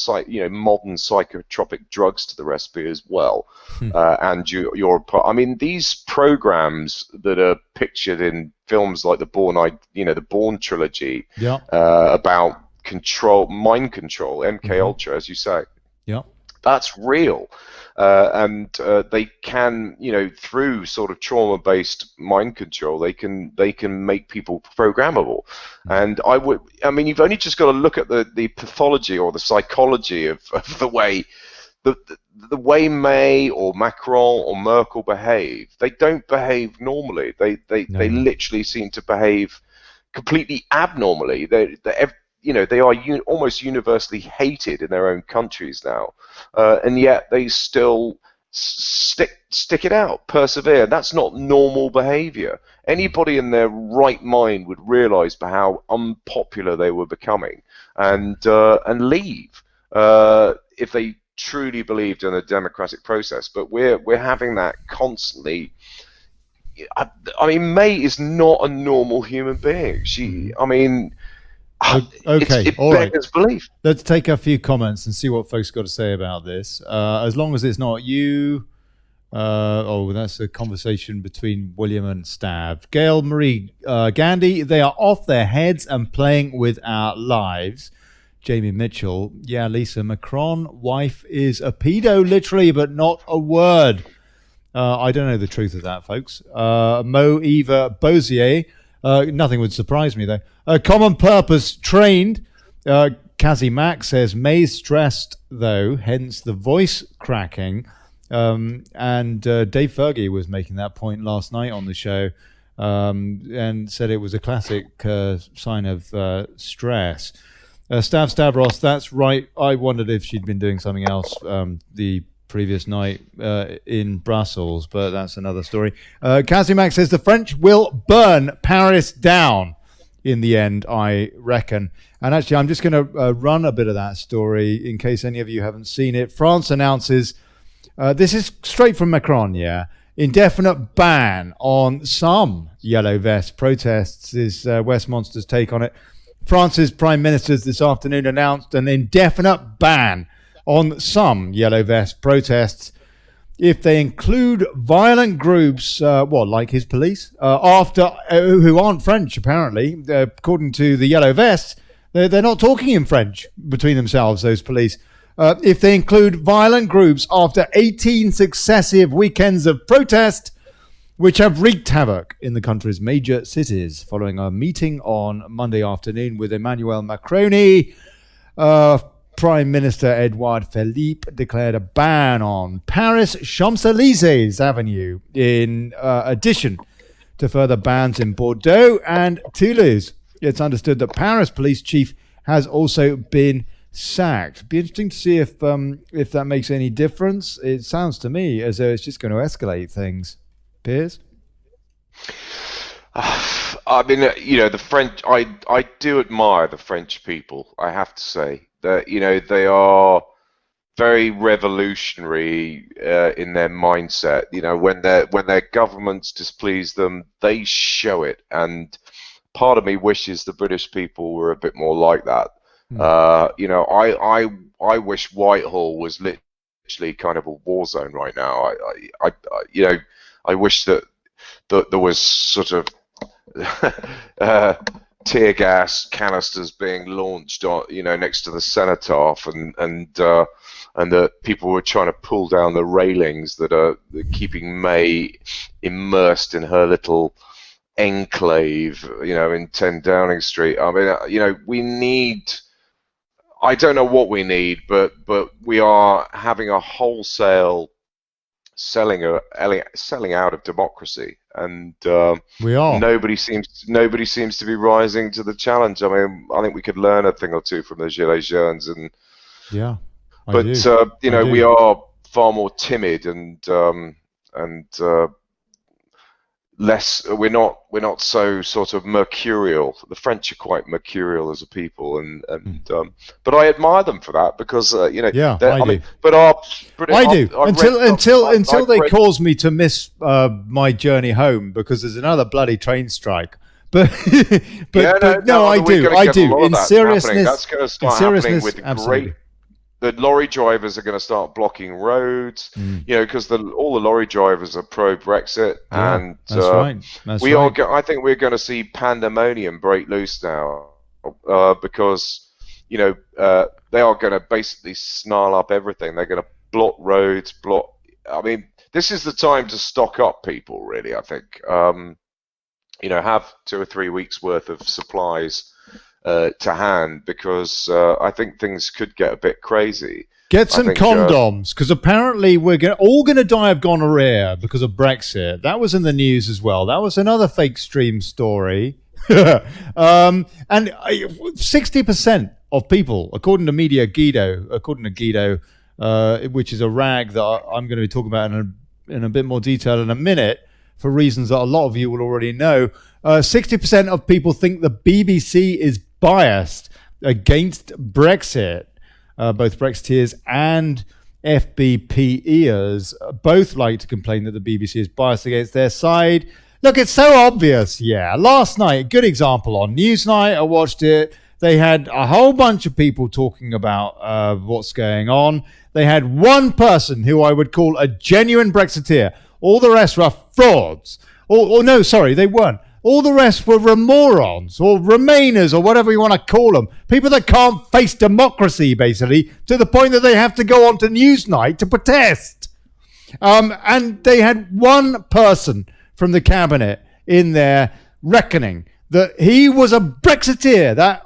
modern psychotropic drugs to the recipe as well, and you're part. I mean, these programs that are pictured in films like the Bourne trilogy, about mind control, MK Ultra, as you say, that's real. And they can, through sort of trauma-based mind control, they can make people programmable. And you've only just got to look at the pathology or the psychology of the way the way May or Macron or Merkel behave. They don't behave normally. They literally seem to behave completely abnormally. They are almost universally hated in their own countries now, and yet they still stick it out, persevere. That's not normal behavior. Anybody in their right mind would realize how unpopular they were becoming, and leave if they truly believed in a democratic process. But we're having that constantly. I mean, May is not a normal human being. Okay, it all right. beggars belief. Let's take a few comments and see what folks got to say about this. As long as it's not you. That's a conversation between William and Stav. Gail Marie Gandhi, they are off their heads and playing with our lives. Jamie Mitchell, yeah, Lisa, Macron, wife is a pedo, literally, but not a word. I don't know the truth of that, folks. Mo Eva Bozier, nothing would surprise me, though. Common purpose trained. Kazzy Mack says, May's stressed, though, hence the voice cracking. And Dave Fergie was making that point last night on the show, and said it was a classic sign of stress. Stavros, that's right. I wondered if she'd been doing something else the previous night in Brussels, but that's another story. Kazimak says the French will burn Paris down in the end, I reckon. And actually, I'm just going to run a bit of that story in case any of you haven't seen it. France announces, this is straight from Macron, indefinite ban on some yellow vest protests is Westminster's take on it. France's prime ministers this afternoon announced an indefinite ban on some yellow vest protests if they include violent groups, like his police, who aren't French, apparently. According to the yellow vests, they're not talking in French between themselves, those police. If they include violent groups after 18 successive weekends of protest, which have wreaked havoc in the country's major cities following a meeting on Monday afternoon with Emmanuel Macron, Prime Minister Edouard Philippe declared a ban on Paris Champs-Élysées Avenue in addition to further bans in Bordeaux and Toulouse. It's understood that Paris police chief has also been sacked. Be interesting to see if that makes any difference. It sounds to me as though it's just going to escalate things. Piers? I mean, the French. I do admire the French people. I have to say that they are very revolutionary in their mindset. When their governments displease them, they show it. And part of me wishes the British people were a bit more like that. I wish Whitehall was literally kind of a war zone right now. I wish that there was sort of tear gas canisters being launched next to the cenotaph, and that people were trying to pull down the railings that are keeping May immersed in her little enclave, in 10 Downing Street. I mean, we need. I don't know what we need, but we are having a wholesale selling out of democracy, and we are. Nobody seems to be rising to the challenge. I mean, I think we could learn a thing or two from the Gilets Jaunes, and yeah, we are far more timid and less. We're not so sort of mercurial. The French are quite mercurial as a people, but I admire them for that because I do. Until they cause me to miss my journey home because there's another bloody train strike. I do. In seriousness, that's going to start happening with absolutely. The lorry drivers are going to start blocking roads, because all the lorry drivers are pro-Brexit, and that's right. I think we're going to see pandemonium break loose now, because they are going to basically snarl up everything. They're going to block roads, I mean, this is the time to stock up, people. Really, I think. Have 2 or 3 weeks worth of supplies to hand, because I think things could get a bit crazy. Get some condoms, because apparently we're all going to die of gonorrhea because of Brexit. That was in the news as well. That was another fake stream story. And 60% of people, according to Guido, which is a rag that I'm going to be talking about in a bit more detail in a minute, for reasons that a lot of you will already know, 60% of people think the BBC is biased against Brexit. Both Brexiteers and FBPers both like to complain that the BBC is biased against their side. Look, it's so obvious, yeah. Last night, good example on Newsnight, I watched it. They had a whole bunch of people talking about what's going on. They had one person who I would call a genuine Brexiteer. All the rest were frauds. No, sorry, they weren't. All the rest were morons or Remainers or whatever you want to call them. People that can't face democracy, basically, to the point that they have to go on to Newsnight to protest. And they had one person from the cabinet in there reckoning that he was a Brexiteer. That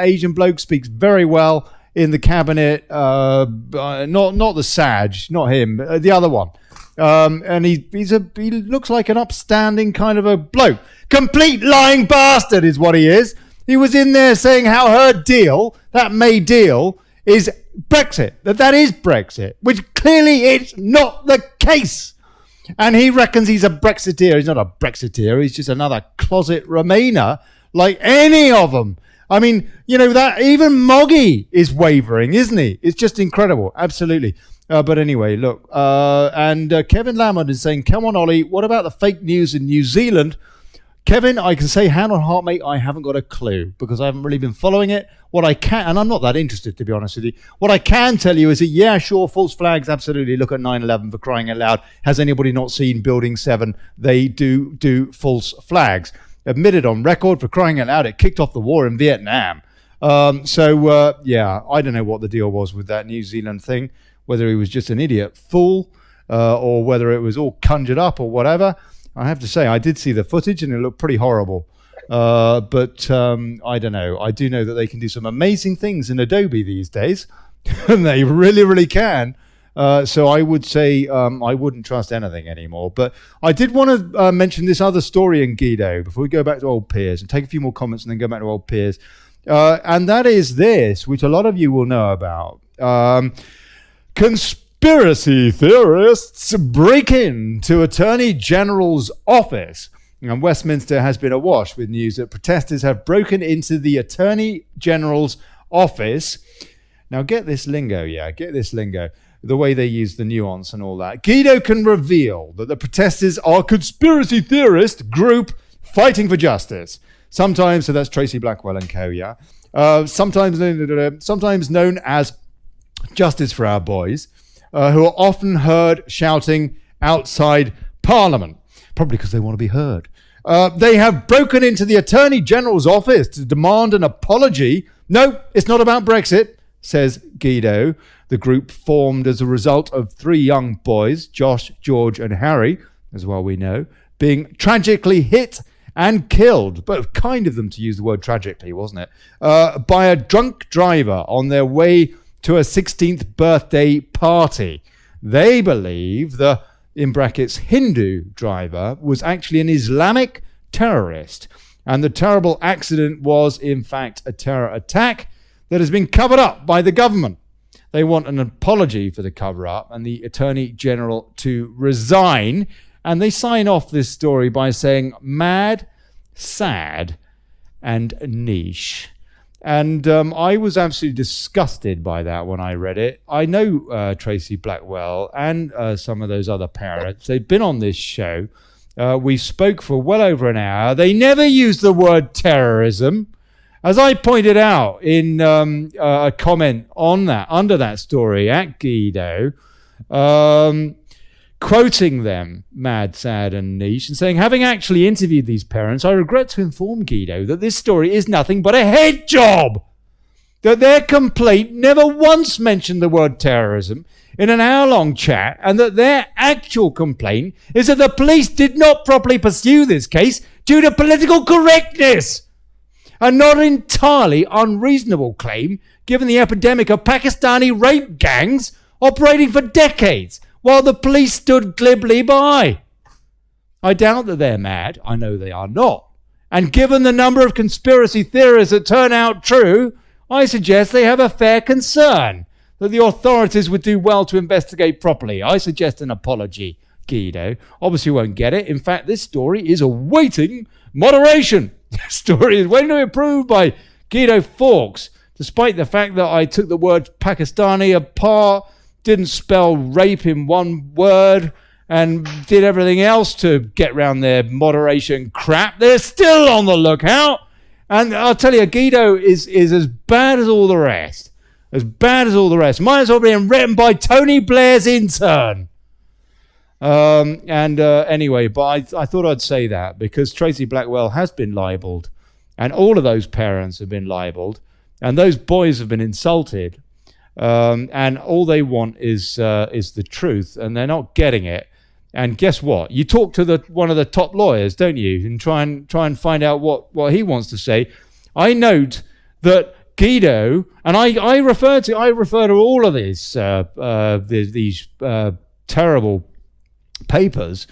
Asian bloke speaks very well in the cabinet. Not the Saj, not him, the other one. And he looks like an upstanding kind of a bloke. Complete lying bastard is what he is. He was in there saying how her deal, that May deal, is Brexit. That is Brexit, which clearly it's not the case. And he reckons he's a Brexiteer. He's not a Brexiteer. He's just another closet Remainer like any of them. I mean, that even Moggy is wavering, isn't he? It's just incredible. Absolutely. But anyway, look. And Kevin Lamont is saying, come on, Ollie, what about the fake news in New Zealand? Kevin, I can say hand on heart, mate, I haven't got a clue because I haven't really been following it. What I can, and I'm not that interested, to be honest with you. What I can tell you is that, yeah, sure, false flags, absolutely. Look at 9/11 for crying out loud. Has anybody not seen Building 7? They do false flags. Admitted on record for crying out loud. It kicked off the war in Vietnam. Yeah, I don't know what the deal was with that New Zealand thing, whether he was just an idiot fool or whether it was all conjured up or whatever. I have to say, I did see the footage and it looked pretty horrible. But I don't know. I do know that they can do some amazing things in Adobe these days. and they really, really can. So I would say I wouldn't trust anything anymore. But I did want to mention this other story in Guido before we go back to old Piers and take a few more comments and then go back to old Piers. And that is this, which a lot of you will know about. Conspiracy theorists break into Attorney General's office. And Westminster has been awash with news that protesters have broken into the Attorney General's office. Now get this lingo, the way they use the nuance and all that. Guido can reveal that the protesters are a conspiracy theorist group fighting for justice. Sometimes, so that's Tracy Blackwell and co, yeah. Sometimes known as Justice for Our Boys, who are often heard shouting outside Parliament, probably because they want to be heard. They have broken into the Attorney General's office to demand an apology. No, it's not about Brexit, says Guido. The group formed as a result of 3 young boys, Josh, George and Harry, as well we know, being tragically hit and killed, but kind of them to use the word tragically, wasn't it, by a drunk driver on their way to a 16th birthday party. They believe the, in brackets, Hindu driver was actually an Islamic terrorist, and the terrible accident was, in fact, a terror attack that has been covered up by the government. They want an apology for the cover-up and the Attorney General to resign. And they sign off this story by saying mad, sad, and niche. And I was absolutely disgusted by that when I read it. I know Tracy Blackwell and some of those other parents. They've been on this show. We spoke for well over an hour. They never used the word terrorism. As I pointed out in a comment on that, under that story at Guido, quoting them, mad, sad and niche, and saying, having actually interviewed these parents, I regret to inform Guido that this story is nothing but a head job. That their complaint never once mentioned the word terrorism in an hour-long chat, and that their actual complaint is that the police did not properly pursue this case due to political correctness. A not entirely unreasonable claim, given the epidemic of Pakistani rape gangs operating for decades, while the police stood glibly by. I doubt that they're mad. I know they are not. And given the number of conspiracy theories that turn out true, I suggest they have a fair concern that the authorities would do well to investigate properly. I suggest an apology, Guido. Obviously you won't get it. In fact, this story is awaiting moderation. This story is waiting to be approved by Guido Fawkes, despite the fact that I took the word Pakistani apart, didn't spell rape in one word, and did everything else to get round their moderation crap. They're still on the lookout. And I'll tell you, Guido is as bad as all the rest. As bad as all the rest. Might as well be written by Tony Blair's intern. Anyway, but I thought I'd say that because Tracy Blackwell has been libelled, and all of those parents have been libelled, and those boys have been insulted, and all they want is the truth, and they're not getting it. And guess what? You talk to one of the top lawyers, don't you, and try and find out what he wants to say. I note that Guido, and I refer to all of these terrible papers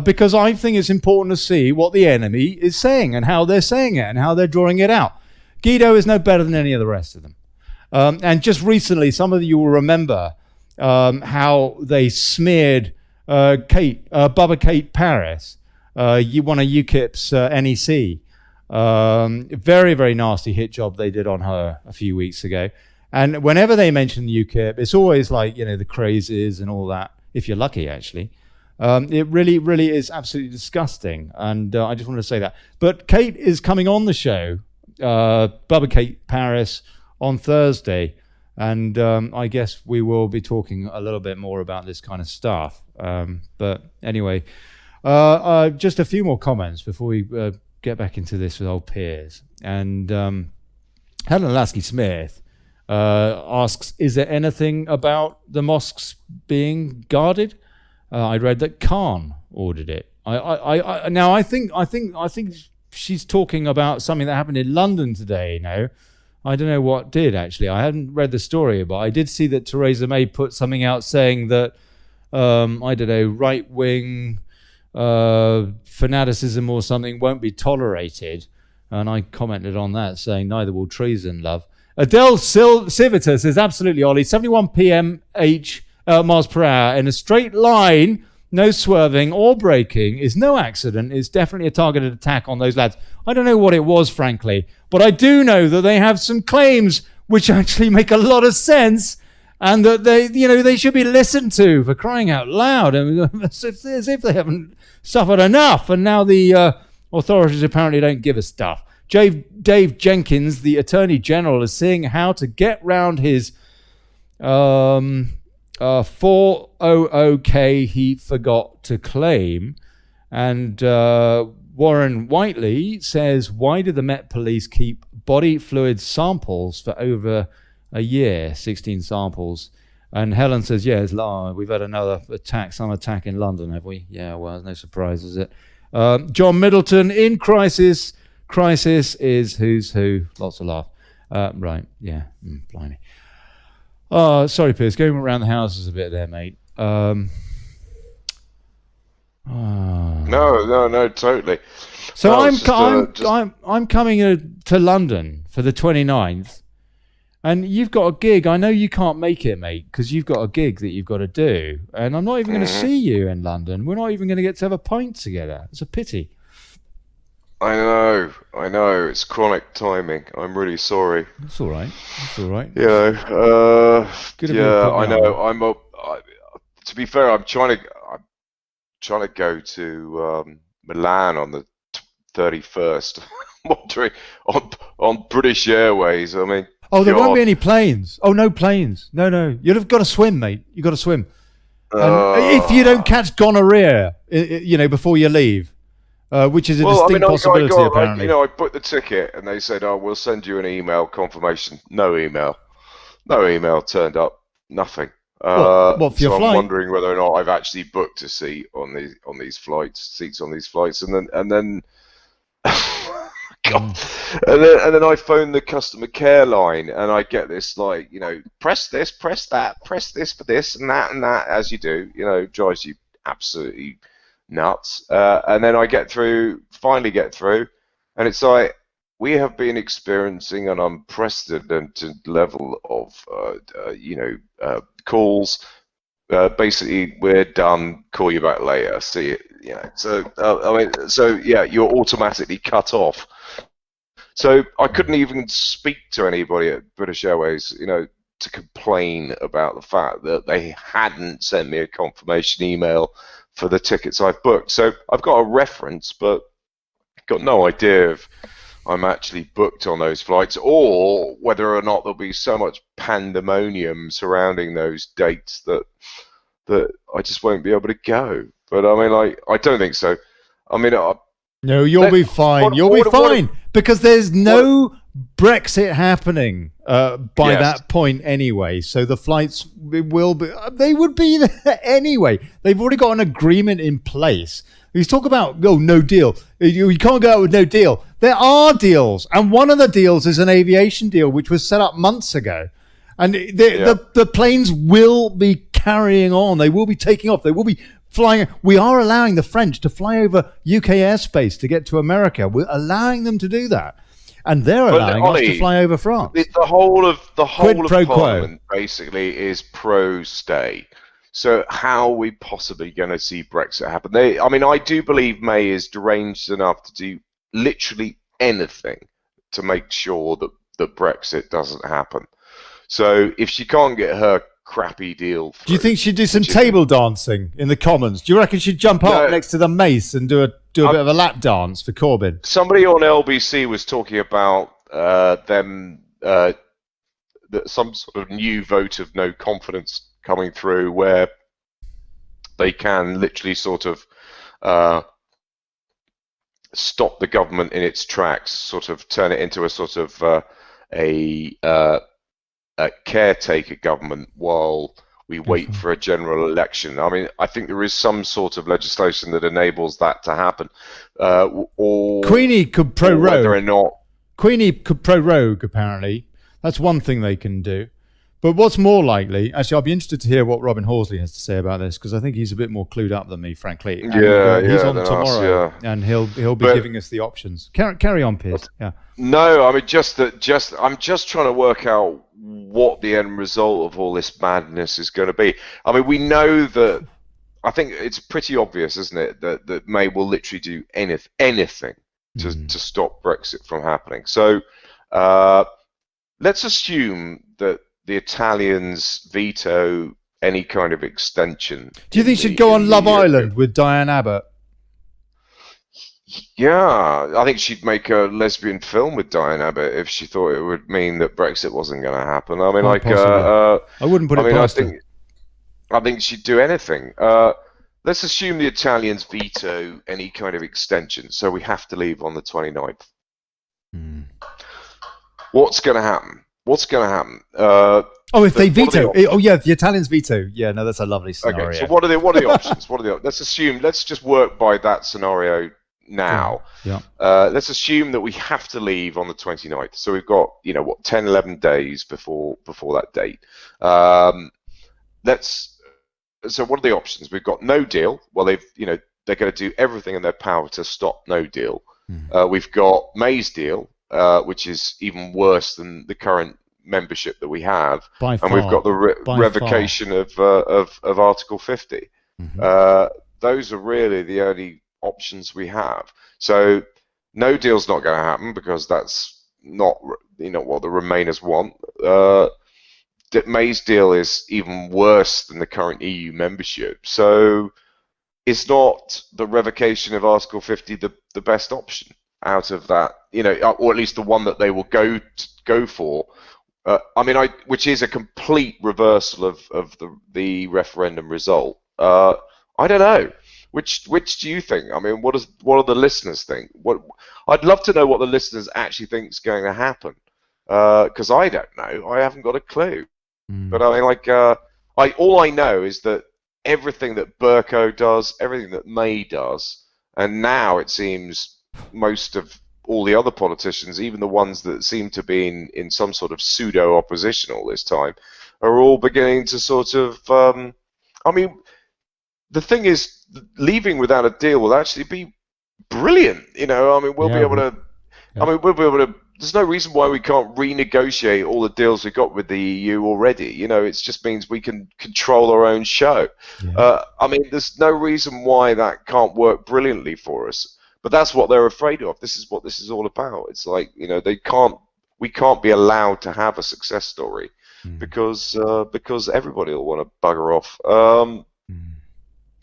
because I think it's important to see what the enemy is saying and how they're saying it and how they're drawing it out. Guido is no better than any of the rest of them. And just recently, some of you will remember how they smeared Bubba Kate Paris, one of UKIP's NEC. Very, very nasty hit job they did on her a few weeks ago. And whenever they mention UKIP, it's always like, the crazes and all that, if you're lucky, actually. It really, really is absolutely disgusting. And I just want to say that. But Kate is coming on the show, Bubba Kate Paris, on Thursday. And I guess we will be talking a little bit more about this kind of stuff. But anyway, just a few more comments before we get back into this with old Piers. And Helen Lasky-Smith asks, is there anything about the mosques being guarded? I read that Khan ordered it. I think she's talking about something that happened in London today. I don't know what did, actually. I hadn't read the story, but I did see that Theresa May put something out saying that, I don't know, right-wing fanaticism or something won't be tolerated. And I commented on that, saying neither will treason, love. Adele Civita says, absolutely, Ollie. 71 miles per hour in a straight line, no swerving or braking, is no accident. It's definitely a targeted attack on those lads. I don't know what it was, frankly, but I do know that they have some claims which actually make a lot of sense, and that they should be listened to, for crying out loud. I mean, as if they haven't suffered enough, and now the authorities apparently don't give a stuff. Dave Jenkins, the Attorney General, is seeing how to get round his 400k he forgot to claim. And Warren Whiteley says, why did the Met Police keep body fluid samples for over a year, 16 samples? And Helen says, yes, we've had another some attack in London, have we? Yeah, well, no surprise, is it? John Middleton, in crisis is who's who. Lots of laugh. Right, yeah, blimey. Sorry, Piers, going around the houses a bit there, mate. No, totally. So I'm coming to London for the 29th, and you've got a gig. I know you can't make it, mate, because you've got a gig that you've got to do, and I'm not even going to see you in London. We're not even going to get to have a pint together. It's a pity. I know. It's chronic timing. I'm really sorry. It's all right. Yeah. I know. To be fair, I'm trying to go to Milan on the 31st. I'm wondering on British Airways. I mean, there won't be any planes. Oh, no planes. No. You'd have got to swim, mate. You got to swim. And if you don't catch gonorrhea, before you leave. Which is a distinct possibility, apparently. I booked the ticket, and they said, we'll send you an email confirmation. No email turned up. Nothing. What for your flight? I'm wondering whether or not I've actually booked a seat on these flights, and then God. And then I phone the customer care line, and I get this press this, press that, press this for this, and that, as you do. Drives you absolutely nuts. And then I finally get through, and it's like, we have been experiencing an unprecedented level of calls. Basically, we're done, call you back later, see it. You're automatically cut off. So I couldn't even speak to anybody at British Airways, to complain about the fact that they hadn't sent me a confirmation email for the tickets I've booked. So I've got a reference, but got no idea if I'm actually booked on those flights, or whether or not there'll be so much pandemonium surrounding those dates that I just won't be able to go. But I mean, I don't think so. I mean, no, you'll be fine. You'll be fine, because there's no Brexit happening by that point anyway. So the flights they would be there anyway. They've already got an agreement in place. You talk about no deal. You can't go out with no deal. There are deals, and one of the deals is an aviation deal which was set up months ago, and the planes will be carrying on. They will be taking off. They will be flying. We are allowing the French to fly over UK airspace to get to America. We're allowing them to do that, and they're allowing us to fly over France. The whole of Parliament basically is pro-stay. So how are we possibly going to see Brexit happen? I do believe May is deranged enough to do literally anything to make sure that Brexit doesn't happen. So if she can't get her crappy deal through, do you think she'd do some table dancing in the Commons? Do you reckon she'd jump up next to the mace and do a bit of a lap dance for Corbyn? Somebody on LBC was talking about that some sort of new vote of no confidence coming through, where they can literally sort of stop the government in its tracks, sort of turn it into a sort of a caretaker government while we wait for a general election. I mean, I think there is some sort of legislation that enables that to happen. Queenie could prorogue. Whether or not Queenie could prorogue, apparently. That's one thing they can do. But what's more likely, actually, I'll be interested to hear what Robin Horsley has to say about this, because I think he's a bit more clued up than me, frankly. And, he's on tomorrow, and he'll be giving us the options. Carry on, Piers. Yeah. No, I mean I'm just trying to work out what the end result of all this madness is going to be. I mean, we know that. I think it's pretty obvious, isn't it, that May will literally do anything to stop Brexit from happening. So let's assume that the Italians veto any kind of extension. Do you think she'd go on Love Island with Diane Abbott? Yeah, I think she'd make a lesbian film with Diane Abbott if she thought it would mean that Brexit wasn't going to happen. I mean, I wouldn't put it past her. I think she'd do anything. Let's assume the Italians veto any kind of extension, so we have to leave on the 29th. What's going to happen? If they veto? The Italians veto. Yeah, no, that's a lovely scenario. Okay, so what are the options? Let's just work by that scenario now. Yeah. Let's assume that we have to leave on the 29th. So we've got, 10, 11 days before that date. So what are the options? We've got no deal. Well, they're going to do everything in their power to stop no deal. We've got May's deal, which is even worse than the current membership that we have, and we've got the revocation of Article 50. Those are really the only options we have. So no deal's not going to happen because that's not what the Remainers want. May's deal is even worse than the current EU membership. So is not the revocation of Article 50 the best option out of that? Or at least the one that they will go for. Which is a complete reversal of the referendum result. I don't know. Which do you think? I mean, what do the listeners think? I'd love to know what the listeners actually think is going to happen. Because I don't know. I haven't got a clue. But all I know is that everything that Bercow does, everything that May does, and now it seems most of all the other politicians, even the ones that seem to be in some sort of pseudo opposition all this time, are all beginning to sort of. The thing is, leaving without a deal will actually be brilliant. We'll be able to. There's no reason why we can't renegotiate all the deals we got with the EU already. It just means we can control our own show. Yeah. There's no reason why that can't work brilliantly for us. But that's what they're afraid of. This is what this is all about. It's like, we can't be allowed to have a success story because everybody will want to bugger off.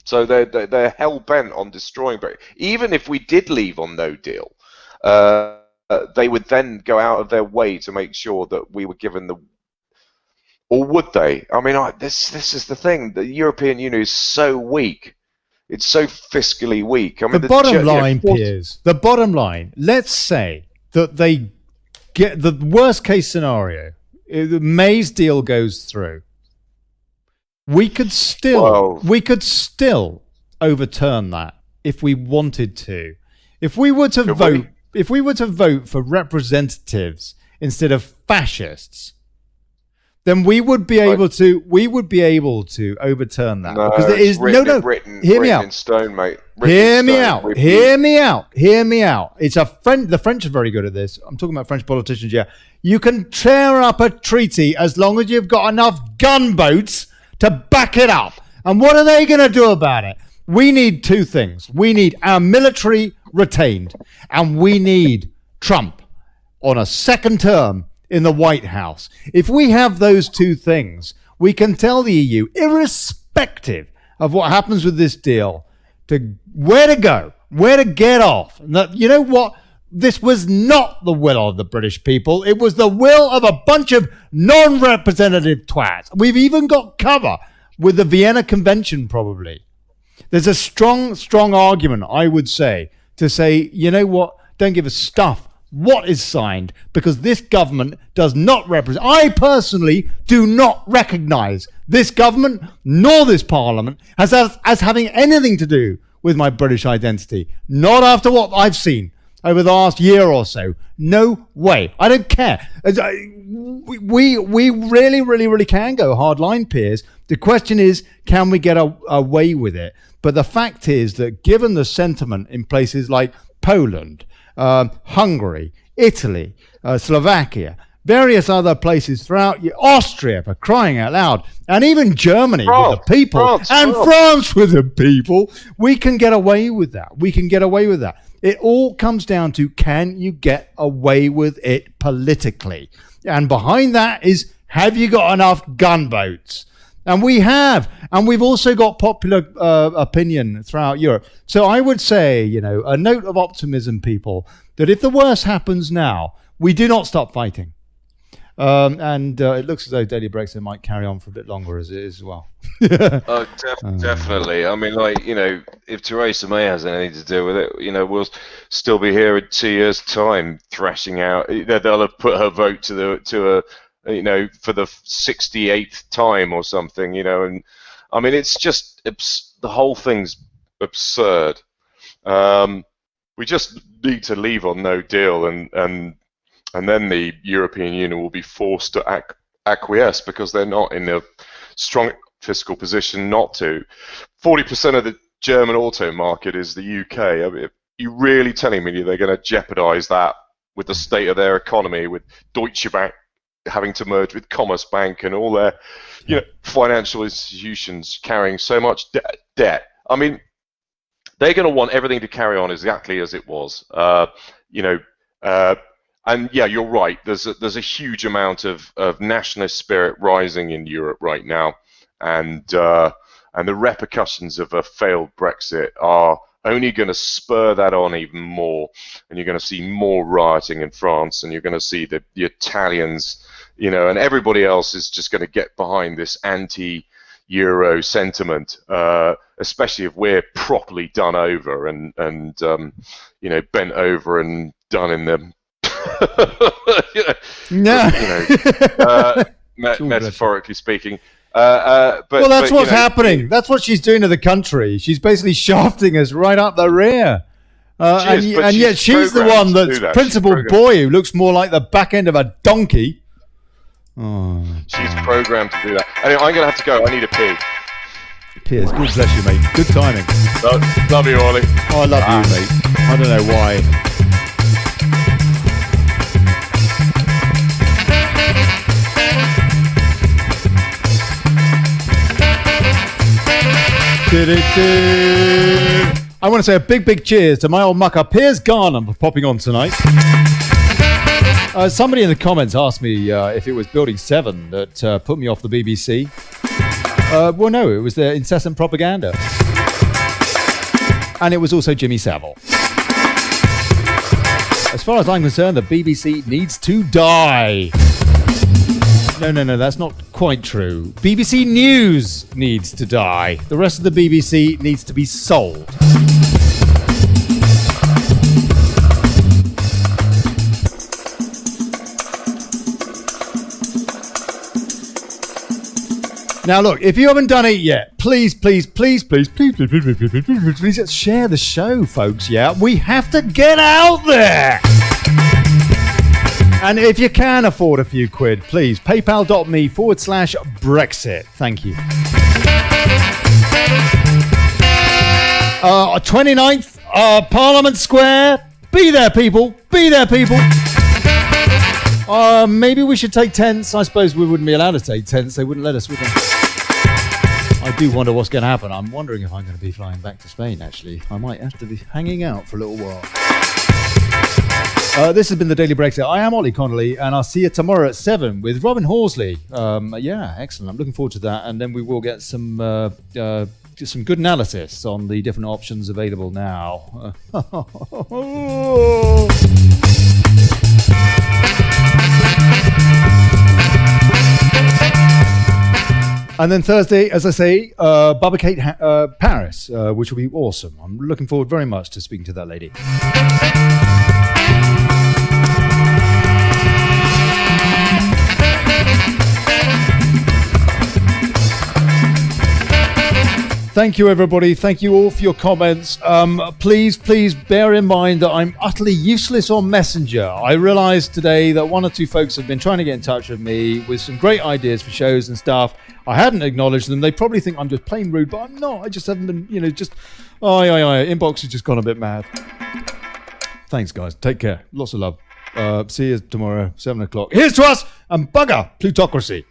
So they're hell bent on destroying Brexit. Even if we did leave on no deal, they would then go out of their way to make sure that we were given or would they? This is the thing. The European Union is so weak. It's so fiscally weak. The bottom line, Piers, the bottom line, let's say that they get the worst case scenario, May's deal goes through. We could still overturn that if we wanted to. If we were to vote for representatives instead of fascists, then we would be able to overturn that. No, because there is written in stone, mate. Hear me out. It's the French are very good at this. I'm talking about French politicians. Yeah, you can tear up a treaty as long as you've got enough gunboats to back it up. And what are they going to do about it? We need two things. We need our military retained, and we need Trump on a second term in the White House. If we have those two things, we can tell the EU, irrespective of what happens with this deal, to where to go, where to get off. And that, you know what? This was not the will of the British people. It was the will of a bunch of non-representative twats. We've even got cover with the Vienna Convention, probably. There's a strong argument, I would say, to say, you know what? Don't give a stuff what is signed, because this government does not represent. I personally do not recognise this government nor this parliament as having anything to do with my British identity. Not after what I've seen. over the last year or so. No way. I don't care. We really, really, really can go hardline, Piers. The question is, can we get away with it? But the fact is that given the sentiment in places like Poland, Hungary, Italy, Slovakia, various other places throughout Austria, for crying out loud, and even Germany with the people, France with the people, we can get away with that. We can get away with that. It all comes down to, can you get away with it politically? And behind that is, have you got enough gunboats? And we have. And we've also got popular opinion throughout Europe. So I would say, a note of optimism, people, that if the worst happens now, we do not stop fighting. And it looks as though Daily Brexit might carry on for a bit longer as it is as well. Definitely. I mean, if Theresa May has anything to do with it, we'll still be here in 2 years' time thrashing out. They'll have put her vote to a for the 68th time or something, and I mean, it's just the whole thing's absurd. We just need to leave on no deal, and then the European Union will be forced to acquiesce because they're not in a strong fiscal position not to. 40% of the German auto market is the UK. I mean, are you really telling me they're going to jeopardize that with the state of their economy, with Deutsche Bank having to merge with Commerzbank and all their financial institutions carrying so much debt? I mean, they're going to want everything to carry on exactly as it was. And yeah, you're right. There's a huge amount of nationalist spirit rising in Europe right now, and the repercussions of a failed Brexit are only going to spur that on even more. And you're going to see more rioting in France, and you're going to see the Italians, and everybody else is just going to get behind this anti-Euro sentiment, especially if we're properly done over and bent over and done in the metaphorically speaking. But that's what's happening. That's what she's doing to the country. She's basically shafting us right up the rear. And yet she's the one that's principal boy who looks more like the back end of a donkey. Oh. She's programmed to do that. Anyway, I'm going to have to go. I need a pee. Piers, God bless you, mate. Good timing. Love you, Ollie. Oh, I love you, mate. I don't know why. I want to say a big cheers to my old mucker Piers Garnham for popping on tonight. Somebody in the comments asked me if it was Building 7 that put me off the BBC. Well, no, it was their incessant propaganda. And it was also Jimmy Savile. As far as I'm concerned, the BBC needs to die. No, that's not quite true. BBC News needs to die. The rest of the BBC needs to be sold. Now look, if you haven't done it yet, please share the show, folks, yeah? We have to get out there! And if you can afford a few quid, please, paypal.me/Brexit. Thank you. 29th, Parliament Square. Be there, people. Be there, people. Maybe we should take tents. I suppose we wouldn't be allowed to take tents. They wouldn't let us, would they? I do wonder what's going to happen. I'm wondering if I'm going to be flying back to Spain, actually. I might have to be hanging out for a little while. This has been the Daily Brexit. I am Olly Connelly, and I'll see you tomorrow at 7 with Robin Horsley. Yeah, excellent. I'm looking forward to that. And then we will get some good analysis on the different options available now. And then Thursday, as I say, Barbacate Paris, which will be awesome. I'm looking forward very much to speaking to that lady. Thank you, everybody. Thank you all for your comments. Please bear in mind that I'm utterly useless on Messenger. I realised today that one or two folks have been trying to get in touch with me with some great ideas for shows and stuff. I hadn't acknowledged them. They probably think I'm just plain rude, but I'm not. I just haven't been, inbox has just gone a bit mad. Thanks, guys. Take care. Lots of love. See you tomorrow, 7 o'clock. Here's to us and bugger plutocracy.